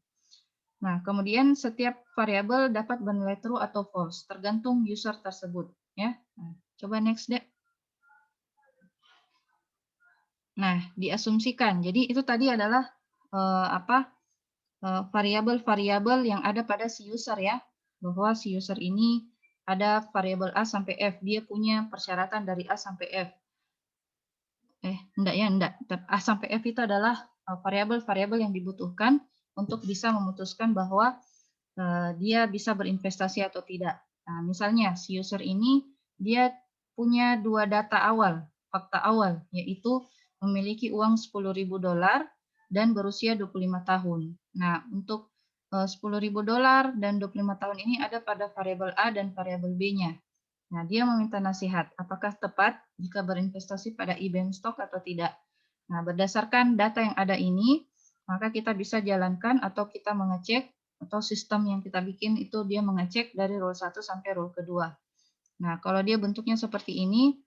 Nah, kemudian setiap variabel dapat bernilai true atau false, tergantung user tersebut. Ya, nah, coba next deh. Nah, diasumsikan. Jadi itu tadi adalah variabel-variabel yang ada pada si user ya, bahwa si user ini ada variabel A sampai F, dia punya persyaratan dari A sampai F. Enggak ya, enggak. A sampai F itu adalah variabel-variabel yang dibutuhkan untuk bisa memutuskan bahwa dia bisa berinvestasi atau tidak. Nah, misalnya si user ini dia punya dua data awal, fakta awal, yaitu memiliki uang $10.000 dan berusia 25 tahun. Nah, untuk $10.000 dan 25 tahun ini ada pada variabel A dan variabel B-nya. Nah, dia meminta nasihat, apakah tepat jika berinvestasi pada IBM stock atau tidak. Nah, berdasarkan data yang ada ini, maka kita bisa jalankan atau kita mengecek, atau sistem yang kita bikin itu dia mengecek dari rule 1 sampai rule kedua. Nah, kalau dia bentuknya seperti ini,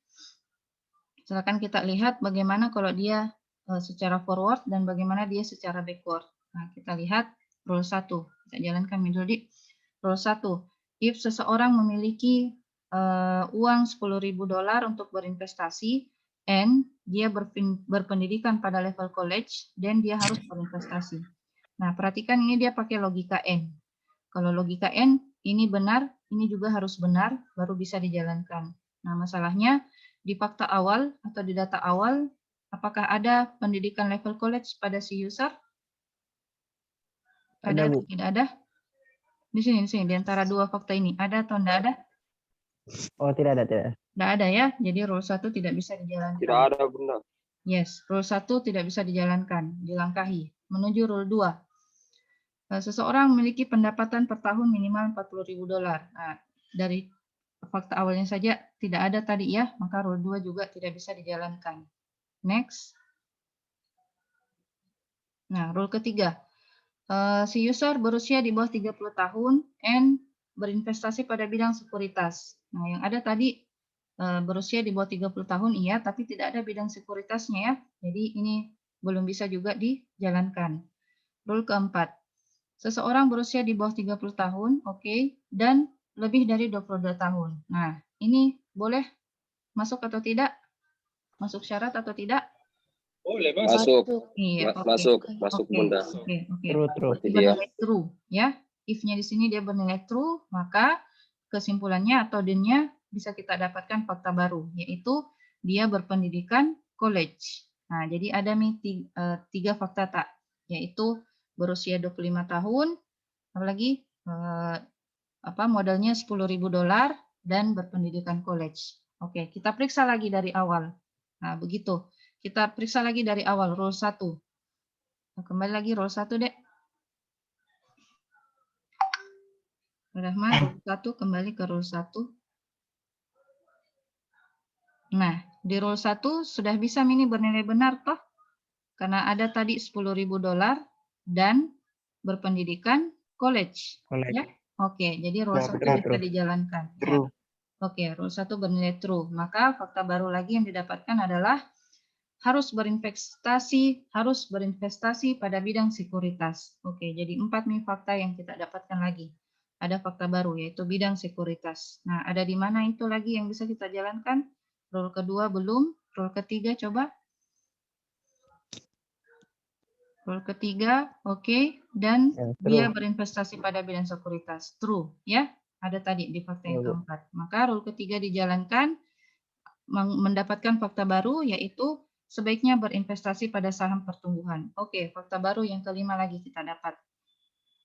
silakan kita lihat bagaimana kalau dia secara forward dan bagaimana dia secara backward. Nah, kita lihat rule 1. Kita jalankan dulu di rule 1. If seseorang memiliki uang $10.000 untuk berinvestasi and dia berpendidikan pada level college, dan dia harus berinvestasi. Nah, perhatikan ini dia pakai logika N. Kalau logika N, ini benar, ini juga harus benar, baru bisa dijalankan. Nah, masalahnya di fakta awal atau di data awal, apakah ada pendidikan level college pada si user? Ada atau tidak ada? Di sini, di antara dua fakta ini, ada atau tidak ada? Oh, tidak ada, tidak. Tidak ada ya, jadi rule 1 tidak bisa dijalankan. Tidak ada, Bunda. Yes, rule 1 tidak bisa dijalankan, dilangkahi. Menuju rule 2. Seseorang memiliki pendapatan per tahun minimal $40.000. Nah, dari fakta awalnya saja tidak ada tadi ya, maka rule 2 juga tidak bisa dijalankan. Next. Nah, rule ketiga. Si user berusia di bawah 30 tahun and berinvestasi pada bidang sekuritas. Nah, yang ada tadi berusia di bawah 30 tahun iya, tapi tidak ada bidang sekuritasnya ya. Jadi ini belum bisa juga dijalankan. Rule keempat. Seseorang berusia di bawah 30 tahun, oke, dan lebih dari 22 tahun. Nah, ini boleh masuk atau tidak? Masuk syarat atau tidak? Boleh, masuk. Iya, Masuk Bunda. Oke. True. Bernilai true, ya. If-nya di sini dia bernilai true, maka kesimpulannya atau then-nya bisa kita dapatkan fakta baru, yaitu dia berpendidikan college. Nah, jadi ada tiga fakta tak, yaitu berusia 25 tahun, apalagi modalnya $10.000 dan berpendidikan college. Oke, kita periksa lagi dari awal. Nah, begitu. Kita periksa lagi dari awal, rule 1. Kembali lagi rule 1, Dek. Rahman, rule 1, kembali ke rule 1. Nah, di rule 1 sudah bisa ini bernilai benar, toh? Karena ada tadi $10.000 dan berpendidikan college. Ya? Oke, jadi rule 1 bisa dijalankan. Ya. Oke, rule 1 bernilai true. Maka fakta baru lagi yang didapatkan adalah harus berinvestasi pada bidang sekuritas. Oke, jadi 4 nih fakta yang kita dapatkan lagi. Ada fakta baru yaitu bidang sekuritas. Nah, ada di mana itu lagi yang bisa kita jalankan? Rule kedua belum, rule ketiga coba. Rule ketiga, oke, dan dia berinvestasi pada bidang sekuritas. True, ya. Ada tadi di fakta yang keempat. Maka rule ketiga dijalankan, mendapatkan fakta baru, yaitu sebaiknya berinvestasi pada saham pertumbuhan. Oke, fakta baru yang kelima lagi kita dapat.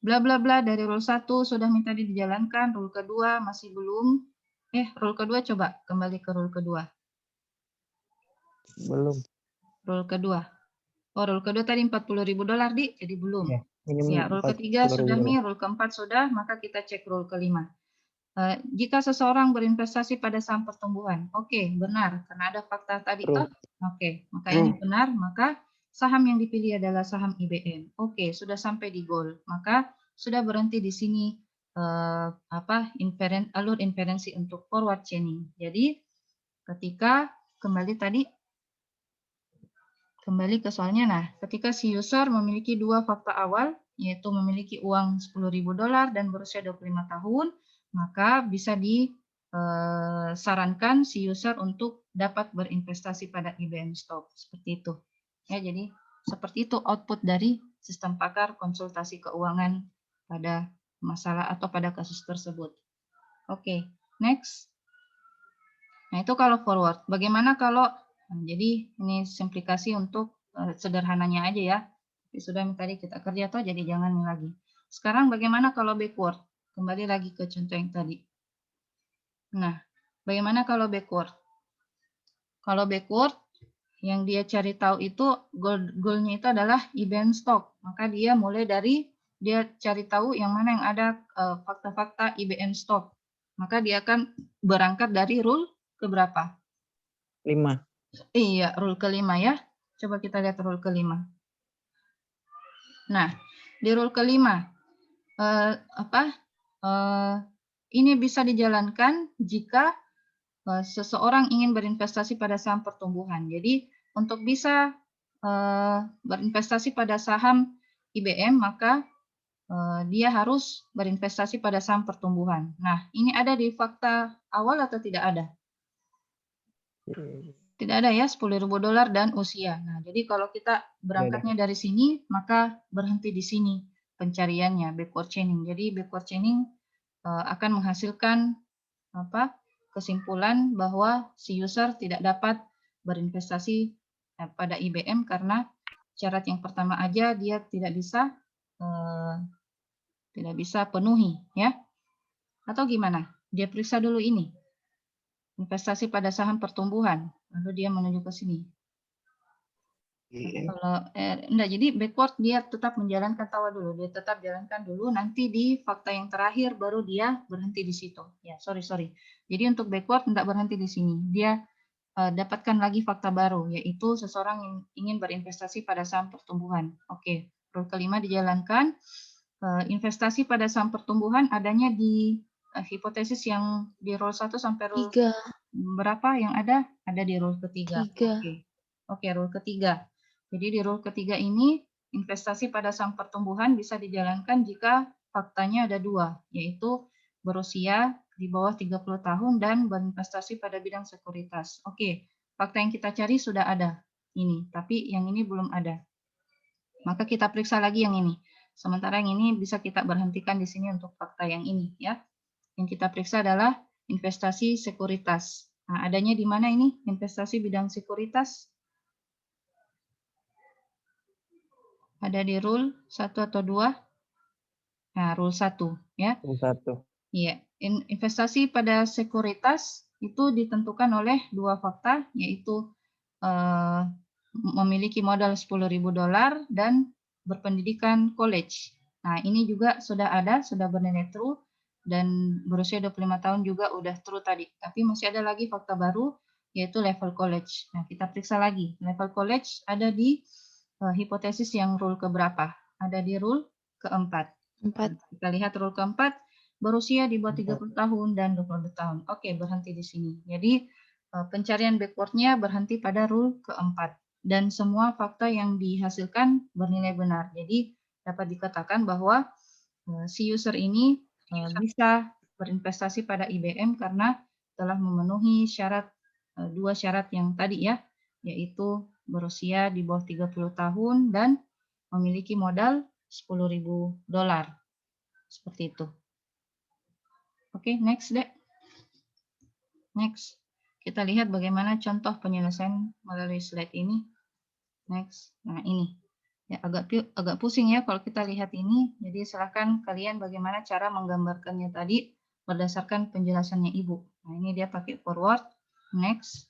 Bla bla bla dari rule 1 sudah minta dijalankan, rule kedua masih belum. Rule kedua coba kembali ke rule kedua. Belum. Rule kedua. Oh, rule kedua tadi $40.000 jadi belum. Ya, Rule ketiga sudah nih, rule keempat sudah, maka kita cek rule kelima. Jika seseorang berinvestasi pada saham pertumbuhan, oke, benar, karena ada fakta tadi toh. Oke, maka ini benar, maka saham yang dipilih adalah saham IBM. Oke, sudah sampai di goal, maka sudah berhenti di sini alur inferensi untuk forward chaining. Jadi ketika kembali ke soalnya, nah, ketika si user memiliki dua fakta awal, yaitu memiliki uang $10.000 dan berusia 25 tahun, maka bisa disarankan si user untuk dapat berinvestasi pada IBM stock. Seperti itu. Ya, jadi seperti itu output dari sistem pakar konsultasi keuangan pada masalah atau pada kasus tersebut. Oke, next. Nah, itu kalau forward. Bagaimana kalau jadi ini simplikasi untuk sederhananya aja ya. Sudah tadi kita kerja toh, jadi jangan lagi. Sekarang bagaimana kalau backward? Kembali lagi ke contoh yang tadi. Nah, bagaimana kalau backward? Kalau backward, yang dia cari tahu itu goal-nya itu adalah IBM stock. Maka dia mulai dari dia cari tahu yang mana yang ada fakta-fakta IBM stock. Maka dia akan berangkat dari rule keberapa? 5. Iya, rule kelima ya. Coba kita lihat rule kelima. Nah, di rule kelima, ini bisa dijalankan jika seseorang ingin berinvestasi pada saham pertumbuhan. Jadi, untuk bisa berinvestasi pada saham IBM, maka dia harus berinvestasi pada saham pertumbuhan. Nah, ini ada di fakta awal atau tidak ada? Tidak ada ya, $10.000 dan usia. Nah, jadi kalau kita berangkatnya dari sini, maka berhenti di sini pencariannya, backward chaining. Jadi backward chaining akan menghasilkan kesimpulan bahwa si user tidak dapat berinvestasi pada IBM karena syarat yang pertama aja dia tidak bisa penuhi, ya. Atau gimana? Dia periksa dulu ini. Investasi pada saham pertumbuhan, lalu dia menuju ke sini. Kalau enggak, jadi backward dia tetap menjalankan tawa dulu, dia tetap jalankan dulu, nanti di fakta yang terakhir baru dia berhenti di situ. Ya, sorry. Jadi untuk backward enggak berhenti di sini, dia dapatkan lagi fakta baru, yaitu seseorang yang ingin berinvestasi pada saham pertumbuhan. Oke, rule kelima dijalankan. Investasi pada saham pertumbuhan adanya di hipotesis yang di rule 1 sampai rule 3. Berapa yang ada? Ada di rule ketiga. 3. Oke, rule ketiga. Jadi di rule ketiga ini, investasi pada saham pertumbuhan bisa dijalankan jika faktanya ada dua, yaitu berusia di bawah 30 tahun dan berinvestasi pada bidang sekuritas. Oke, fakta yang kita cari sudah ada ini, tapi yang ini belum ada. Maka kita periksa lagi yang ini. Sementara yang ini bisa kita berhentikan di sini untuk fakta yang ini, ya. Yang kita periksa adalah investasi sekuritas. Nah, adanya di mana ini investasi bidang sekuritas? Ada di rule 1 atau 2? Nah, rule 1, ya. Satu. Iya, investasi pada sekuritas itu ditentukan oleh dua fakta, yaitu memiliki modal $10.000 dan berpendidikan college. Nah, ini juga sudah ada, sudah bernilai true, dan berusia 25 tahun juga udah true tadi. Tapi masih ada lagi fakta baru, yaitu level college. Nah, kita periksa lagi. Level college ada di hipotesis yang rule keberapa? Ada di rule keempat. 4. Kita lihat rule keempat, berusia di bawah 30 tahun dan 20 tahun. Oke, berhenti di sini. Jadi pencarian backward-nya berhenti pada rule keempat. Dan semua fakta yang dihasilkan bernilai benar. Jadi dapat dikatakan bahwa si user ini bisa berinvestasi pada IBM karena telah memenuhi syarat dua syarat yang tadi ya, yaitu berusia di bawah 30 tahun dan memiliki modal $10.000. Seperti itu. Oke, next, Dek. Next. Kita lihat bagaimana contoh penyelesaian melalui slide ini. Next. Nah, ini. Ya, agak pusing ya kalau kita lihat ini. Jadi silakan kalian bagaimana cara menggambarkannya tadi berdasarkan penjelasannya Ibu. Nah, ini dia pakai forward. Next.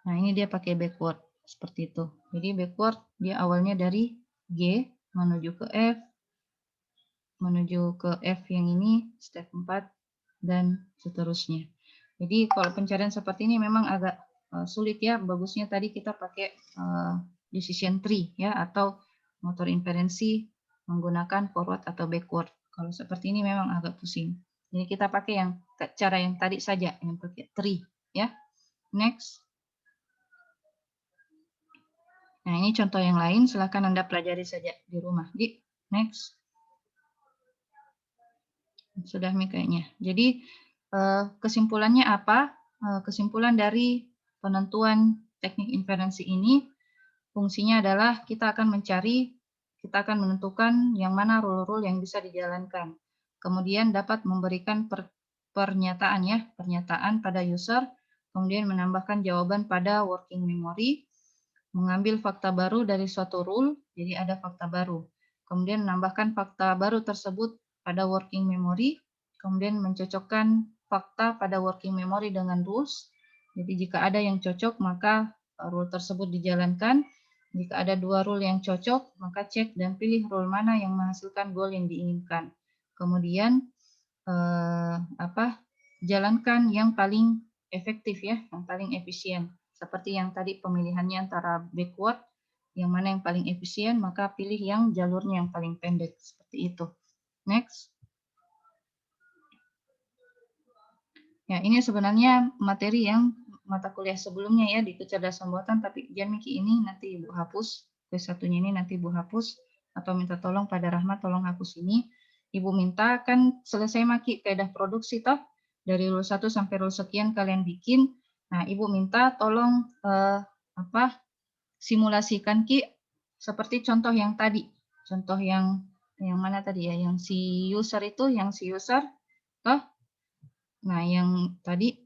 Nah, ini dia pakai backward. Seperti itu. Jadi backward dia awalnya dari G menuju ke F, menuju ke F yang ini, step 4, dan seterusnya. Jadi kalau pencarian seperti ini memang agak sulit ya. Bagusnya tadi kita pakai decision tree ya, atau motor inferensi menggunakan forward atau backward. Kalau seperti ini memang agak pusing. Jadi kita pakai yang cara yang tadi saja, yang pakai tree ya. Next. Nah, ini contoh yang lain, silahkan Anda pelajari saja di rumah. Next. Sudah Mi kayaknya. Jadi kesimpulannya apa? Kesimpulan dari penentuan teknik inferensi ini fungsinya adalah kita akan menentukan yang mana rule-rule yang bisa dijalankan. Kemudian dapat memberikan pernyataan pada user, kemudian menambahkan jawaban pada working memory, mengambil fakta baru dari suatu rule, jadi ada fakta baru. Kemudian menambahkan fakta baru tersebut pada working memory, kemudian mencocokkan fakta pada working memory dengan rules. Jadi jika ada yang cocok, maka rule tersebut dijalankan. Jika ada dua rule yang cocok, maka cek dan pilih rule mana yang menghasilkan goal yang diinginkan. Kemudian jalankan yang paling efektif ya, yang paling efisien. Seperti yang tadi pemilihannya antara backward, yang mana yang paling efisien, maka pilih yang jalurnya yang paling pendek. Seperti itu. Next. Ya, ini sebenarnya materi yang mata kuliah sebelumnya ya di kecerdasan buatan, tapi jangan Miki ini nanti Ibu hapus. Satunya ini nanti Ibu hapus, atau minta tolong pada Rahmat tolong hapus ini. Ibu minta kan selesai Maki kaidah produksi toh, dari rule 1 sampai rule sekian kalian bikin. Nah, Ibu minta tolong simulasikan Ki seperti contoh yang tadi. Contoh yang mana tadi ya? Yang si user itu, toh. Nah, yang tadi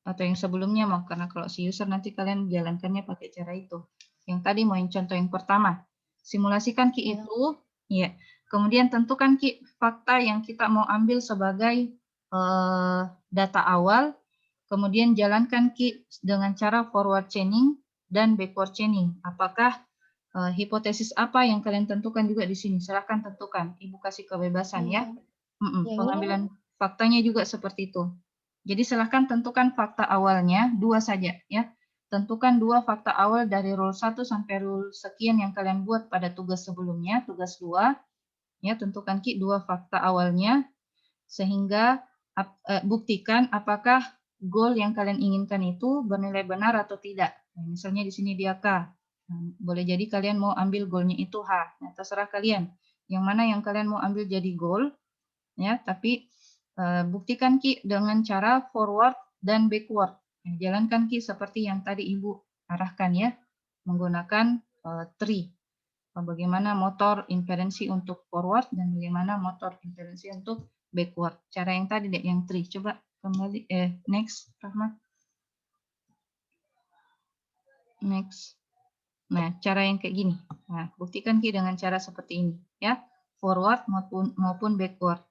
atau yang sebelumnya mau, karena kalau si user nanti kalian jalankannya pakai cara itu. Yang tadi mau yang contoh yang pertama. Simulasikan Ki itu, ya. Kemudian tentukan Ki fakta yang kita mau ambil sebagai data awal. Kemudian jalankan Ki dengan cara forward chaining dan backward chaining. Apakah hipotesis apa yang kalian tentukan juga di sini? Silahkan tentukan. Ibu kasih kebebasan ya. Pengambilan faktanya juga seperti itu. Jadi silahkan tentukan fakta awalnya, 2 saja ya. Tentukan 2 fakta awal dari rule 1 sampai rule sekian yang kalian buat pada tugas sebelumnya, tugas 2. Ya, tentukan Ki 2 fakta awalnya sehingga buktikan apakah goal yang kalian inginkan itu bernilai benar atau tidak. Nah, misalnya di sini dia K. Nah, boleh jadi kalian mau ambil goalnya itu H. Nah, terserah kalian. Yang mana yang kalian mau ambil jadi goal, ya. Tapi buktikan Ki dengan cara forward dan backward. Nah, jalankan Ki seperti yang tadi Ibu arahkan ya, menggunakan tree. Bagaimana motor inferensi untuk forward dan bagaimana motor inferensi untuk backward. Cara yang tadi deh, yang tree. Coba kembali, next, Rahmat. Next. Nah, cara yang kayak gini. Nah, buktikan Ki dengan cara seperti ini, ya. forward maupun backward.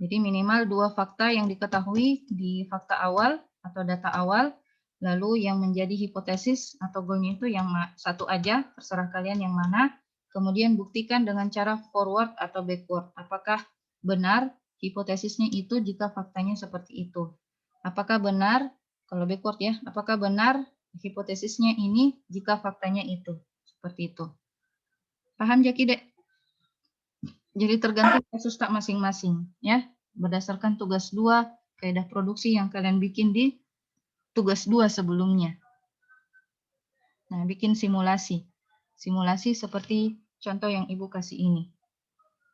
Jadi minimal 2 fakta yang diketahui di fakta awal atau data awal, lalu yang menjadi hipotesis atau goalnya itu yang satu aja, terserah kalian yang mana. Kemudian buktikan dengan cara forward atau backward. Apakah benar hipotesisnya itu jika faktanya seperti itu? Apakah benar, kalau backward ya, apakah benar hipotesisnya ini jika faktanya itu? Seperti itu. Paham Jaki, Dek? Jadi tergantung kasus tak masing-masing, ya. Berdasarkan tugas 2, kaidah produksi yang kalian bikin di tugas 2 sebelumnya. Nah, bikin simulasi. Simulasi seperti contoh yang Ibu kasih ini.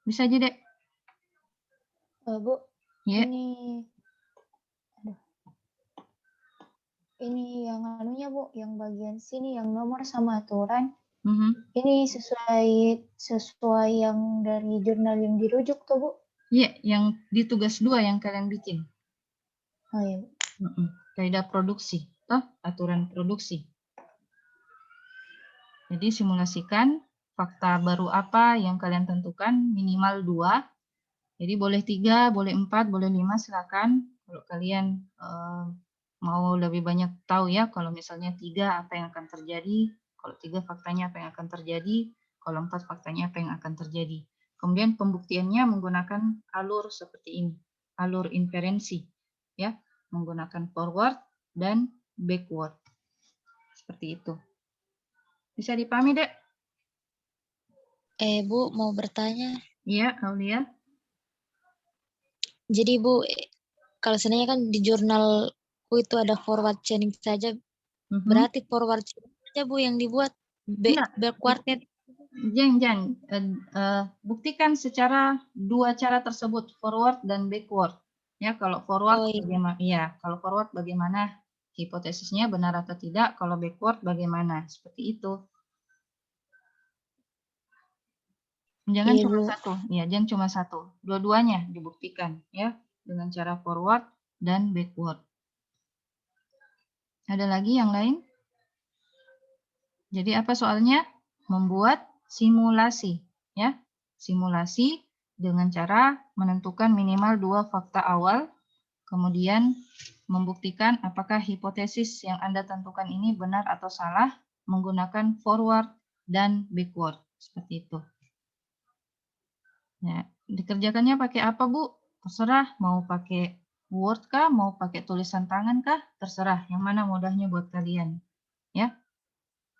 Bisa aja, Dek? Bu, Ya. Ini yang anunya Bu, yang bagian sini yang nomor sama aturan. Mhm. Ini sesuai yang dari jurnal yang dirujuk tuh Bu. Iya, yang di tugas 2 yang kalian bikin. Oh iya Bu. Kaidah produksi, aturan produksi. Jadi simulasikan fakta baru apa yang kalian tentukan, minimal 2. Jadi boleh 3, boleh 4, boleh 5, silakan. Kalau kalian mau lebih banyak tahu ya, kalau misalnya 3 apa yang akan terjadi, kalau 3 faktanya apa yang akan terjadi, kalau 4 faktanya apa yang akan terjadi. Kemudian pembuktiannya menggunakan alur seperti ini, alur inferensi, ya, menggunakan forward dan backward, seperti itu. Bisa dipahami, Dek? Bu, mau bertanya. Iya, Aulia. Jadi Bu, kalau sebenarnya kan di jurnalku itu ada forward chaining saja. Berarti forward chaining saja Bu yang dibuat, backwardnya. Jangan. Buktikan secara 2 cara tersebut, forward dan backward. Ya, kalau forward bagaimana? Iya, kalau forward bagaimana hipotesisnya benar atau tidak? Kalau backward bagaimana? Seperti itu. Jangan cuma satu, ya, jangan cuma satu. Dua-duanya dibuktikan, ya, dengan cara forward dan backward. Ada lagi yang lain? Jadi apa soalnya? Membuat simulasi, ya. Simulasi dengan cara menentukan minimal 2 fakta awal, kemudian membuktikan apakah hipotesis yang Anda tentukan ini benar atau salah menggunakan forward dan backward, seperti itu. Ya, dikerjakannya pakai apa, Bu? Terserah, mau pakai Word kah, mau pakai tulisan tangan kah, terserah, yang mana mudahnya buat kalian. Ya.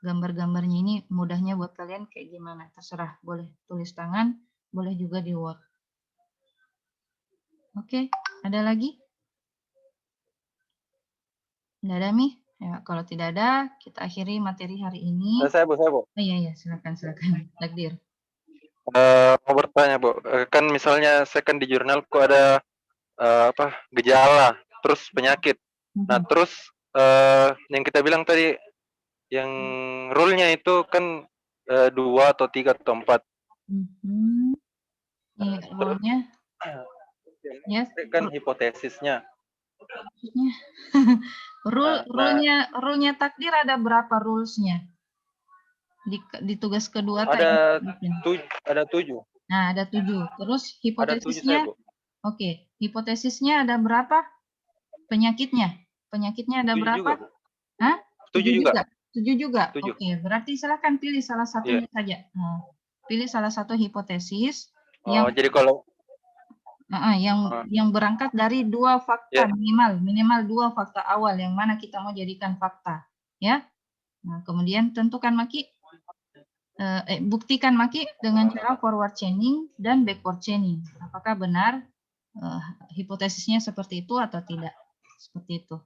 Gambar-gambarnya ini mudahnya buat kalian kayak gimana, terserah, boleh tulis tangan, boleh juga di Word. Oke, ada lagi? Tidak ada, Mi? Ya, kalau tidak ada, kita akhiri materi hari ini. Saya, Bu. Oh iya, silakan. Takdir. Mau bertanya, Bu. Kan misalnya saya kan di jurnal kok ada gejala, terus penyakit. Nah, terus yang kita bilang tadi, yang rule-nya itu kan 2 atau 3 atau 4. Iya, rule-nya. Ya, kan hipotesisnya. Rule-nya takdir ada berapa rules-nya? Di tugas kedua ada 7. Nah, ada 7. Terus hipotesisnya? Oke, hipotesisnya ada berapa? Penyakitnya ada berapa? Juga, Hah? 7 juga. 7 juga. 7. Oke, berarti silakan pilih salah satunya saja. Pilih salah satu hipotesis jadi kalau yang berangkat dari 2 fakta minimal 2 fakta awal yang mana kita mau jadikan fakta, ya. Nah, kemudian tentukan Maki, buktikan Maki dengan cara forward chaining dan backward chaining. Apakah benar hipotesisnya seperti itu atau tidak? Seperti itu.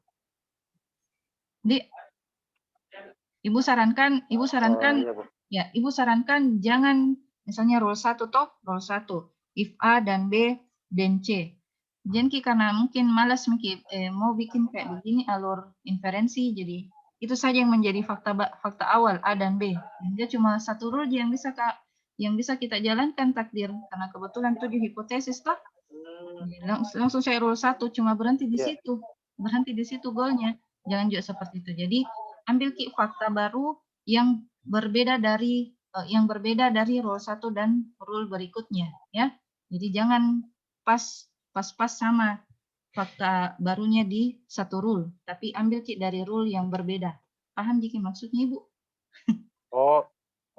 Jadi Ibu sarankan jangan misalnya rule 1 rule 1. If A dan B dan C. Jangan karena mungkin malas mau bikin kayak begini alur inferensi, jadi itu saja yang menjadi fakta awal A dan B. Dia cuma satu rule yang bisa kita jalankan takdir karena kebetulan 7 hipotesis toh. Langsung saya rule 1 cuma berhenti di situ. Berhenti di situ goalnya. Jangan juga seperti itu. Jadi ambil fakta baru yang berbeda dari yang berbeda dari rule 1 dan rule berikutnya, ya. Jadi jangan pas sama fakta barunya di satu rule, tapi ambil Ki dari rule yang berbeda. Paham Ki maksudnya Ibu? Oh,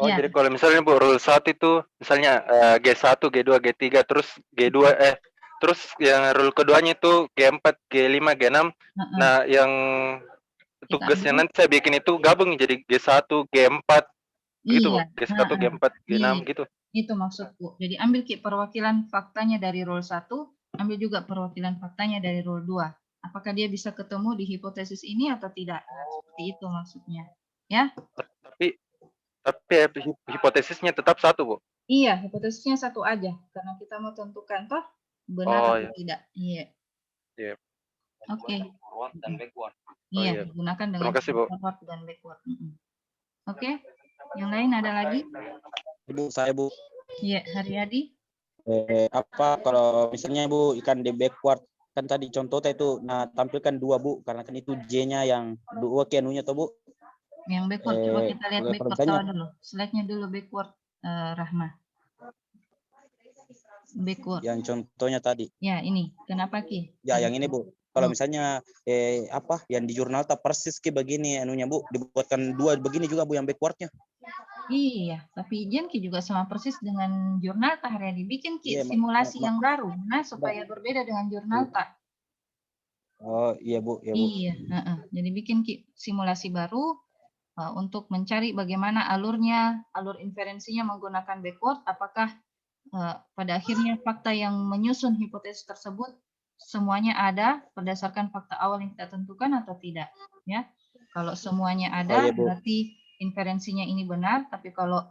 Ya. jadi kalau misalnya Bu rule 1 itu misalnya G1, G2, G3 terus G2 terus yang rule keduanya itu G4, G5, G6. Nah, yang tugasnya nanti saya bikin itu gabung jadi G1, G4 gitu, Bu. G1, G4, G6 gitu. Itu maksudku. Jadi ambil Ki perwakilan faktanya dari rule 1, ambil juga perwakilan faktanya dari rule 2. Apakah dia bisa ketemu di hipotesis ini atau tidak? Nah, seperti itu maksudnya. Ya. Tapi hipotesisnya tetap satu, Bu. Iya, hipotesisnya satu aja karena kita mau tentukan toh benar atau tidak. Iya. Iya. Oke. Forward dan backward. Iya, digunakan dengan Terima kasih, Bu. forward dan backward. Oke. Yang lain ada lagi? Ibu, saya Bu. Iya, Haryadi. Apa kalau misalnya Bu ikan di backward kan tadi contohnya itu, nah tampilkan 2 Bu karena kan itu J-nya yang 2 anunya toh Bu. Yang backward, coba kita lihat backward dulu. Slide-nya dulu backward, Rahma. Backward. Yang contohnya tadi. Ya, ini. Kenapa Ki? Ya, yang ini Bu. Kalau misalnya apa yang di jurnal tak persis Ki begini anunya Bu, dibuatkan 2 begini juga Bu yang backwardnya. Iya, tapi Ijen Ki juga sama persis dengan jurnal tak Haryadi. Bikin Ki simulasi yang baru, nah supaya berbeda dengan jurnal tak. Oh iya Bu, ya Bu. Iya, jadi bikin Ki simulasi baru untuk mencari bagaimana alurnya, alur inferensinya menggunakan backward, apakah pada akhirnya fakta yang menyusun hipotesis tersebut semuanya ada berdasarkan fakta awal yang kita tentukan atau tidak, ya. Kalau semuanya ada, berarti inferensinya ini benar, tapi kalau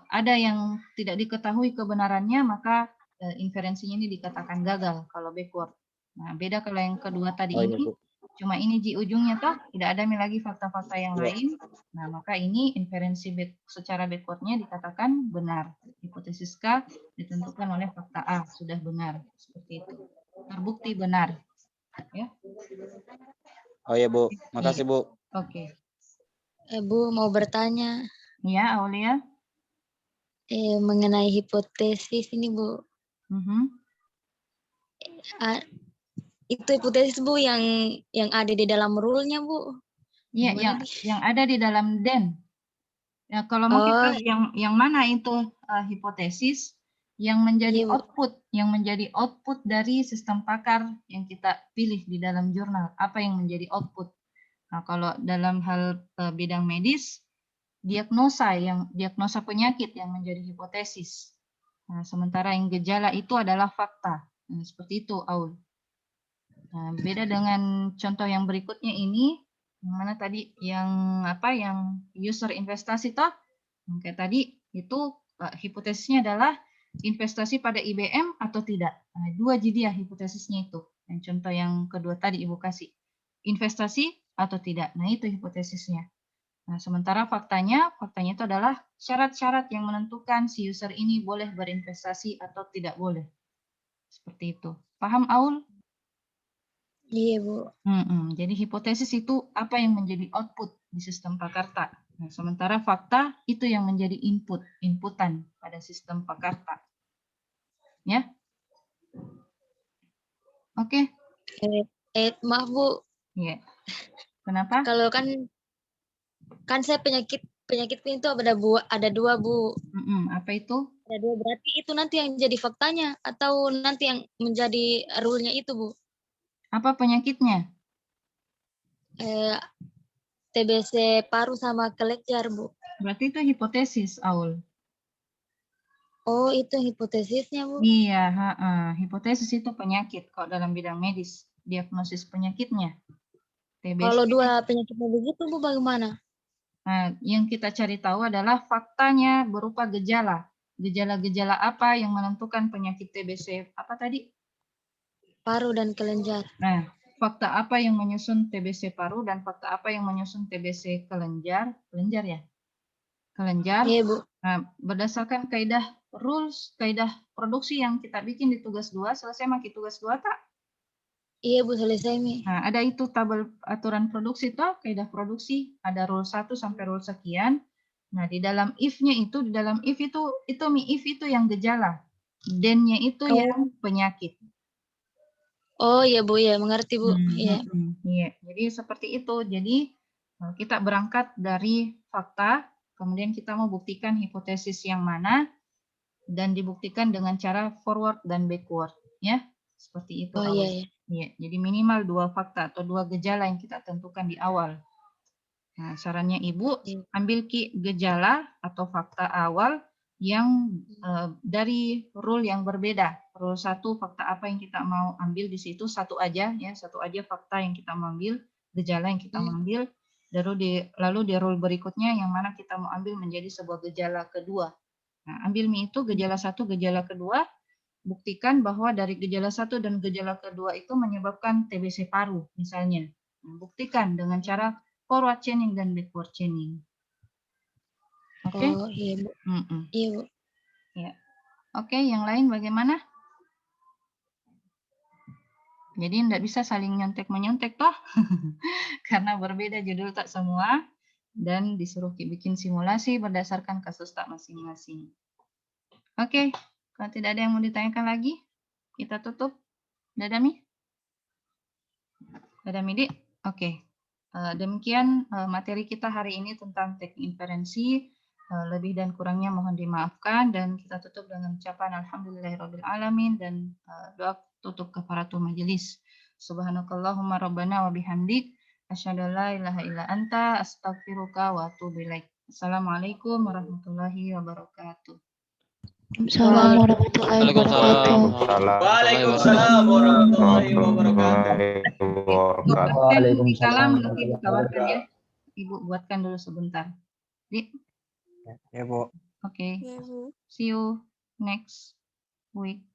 ada yang tidak diketahui kebenarannya, maka inferensinya ini dikatakan gagal kalau backward. Nah, beda kalau yang kedua tadi ini, cuma ini di ujungnya toh, tidak ada lagi fakta-fakta yang lain. Nah, maka ini inferensi secara backwardnya dikatakan benar. Hipotesis K ditentukan oleh fakta A, sudah benar. Seperti itu. Terbukti benar. Ya. Oh iya Bu, makasih Bu. Oke. Bu mau bertanya. Ya, Aulia. Mengenai hipotesis ini Bu. Itu hipotesis Bu yang ada di dalam rule-nya Bu. Iya, yang ada di dalam DEN. Ya, kalau mau kita yang mana itu hipotesis yang menjadi output dari sistem pakar yang kita pilih di dalam jurnal. Apa yang menjadi output? Nah, kalau dalam hal bidang medis, diagnosa penyakit yang menjadi hipotesis. Nah, sementara yang gejala itu adalah fakta. Nah, seperti itu, Aul. Nah, beda dengan contoh yang berikutnya ini, yang mana tadi yang user investasi toh, yang kayak tadi itu hipotesisnya adalah investasi pada IBM atau tidak. Nah, 2 jadi ya hipotesisnya itu. Yang contoh yang kedua tadi Ibu kasih. Investasi atau tidak. Nah, itu hipotesisnya. Nah, sementara faktanya itu adalah syarat-syarat yang menentukan si user ini boleh berinvestasi atau tidak boleh. Seperti itu. Paham, Aul? Iya, Bu. Jadi hipotesis itu apa yang menjadi output di sistem Pakarta. Nah, sementara fakta itu yang menjadi inputan pada sistem Pakarta. Ya? Oke. Maaf, Bu. Iya. Kenapa? Kalau kan saya penyakitku itu ada 2, Bu. Apa itu? Ada 2, berarti itu nanti yang jadi faktanya atau nanti yang menjadi rule-nya itu, Bu? Apa penyakitnya? TBC paru sama kelenjar, Bu. Berarti itu hipotesis, Aul. Oh, itu hipotesisnya, Bu? Iya, hipotesis itu penyakit kalau dalam bidang medis, diagnosis penyakitnya. TBC. Kalau 2 penyakitnya begitu, Bu, bagaimana? Nah, yang kita cari tahu adalah faktanya berupa gejala. Gejala-gejala apa yang menentukan penyakit TBC? Apa tadi? Paru dan kelenjar. Nah, fakta apa yang menyusun TBC paru dan fakta apa yang menyusun TBC kelenjar? Kelenjar ya? Kelenjar. Iya, Bu. Nah, berdasarkan kaidah rules, kaidah produksi yang kita bikin di tugas 2, selesai maki tugas 2 tak? Iya, Bu, selesai Mi. Nah, ada itu tabel aturan produksi toh, kaidah produksi, ada rule 1 sampai rule sekian. Nah, di dalam if-nya itu, di dalam if itu yang gejala. Then-nya itu yang penyakit. Oh iya Bu, ya mengerti Bu. Iya. Iya, jadi seperti itu. Jadi kita berangkat dari fakta, kemudian kita mau buktikan hipotesis yang mana, dan dibuktikan dengan cara forward dan backward, ya. Seperti itu. Oh iya, iya. Iya, jadi minimal 2 fakta atau 2 gejala yang kita tentukan di awal. Nah, sarannya Ibu, ambil gejala atau fakta awal yang dari rule yang berbeda. Rule 1, fakta apa yang kita mau ambil di situ, satu aja ya, satu aja fakta yang kita mau ambil, gejala yang kita mau ambil. Lalu di rule berikutnya yang mana kita mau ambil menjadi sebuah gejala kedua. Nah, ambil itu gejala 1, gejala kedua, buktikan bahwa dari gejala 1 dan gejala kedua itu menyebabkan TBC paru misalnya. Nah, buktikan dengan cara forward chaining dan backward chaining. Oke? Oh iya Bu. Iya Bu. Ya. Oke, yang lain bagaimana? Jadi tidak bisa saling nyontek-menyontek toh. Karena berbeda judul tak semua dan disuruh bikin simulasi berdasarkan kasus tak masing-masing. Oke, kalau tidak ada yang mau ditanyakan lagi, kita tutup. Dadami? Dadami, Dik? Oke. Demikian materi kita hari ini tentang teknik inferensi. Lebih dan kurangnya mohon dimaafkan, dan kita tutup dengan ucapan alhamdulillahirrabbilalamin dan doa tutup kafaratul majelis. Subhanakallahumma rabbana wa bihamdik asyhadu an la ilaha illa anta astaghfiruka wa atubu ilaik. Assalamualaikum warahmatullahi wabarakatuh. Assalamualaikum warahmatullahi wabarakatuh. Waalaikumsalam warahmatullahi wabarakatuh. Salam nanti dikabarkan ya. Ibu buatkan dulu sebentar. Dik. Ya, Bu. Oke. See you next week.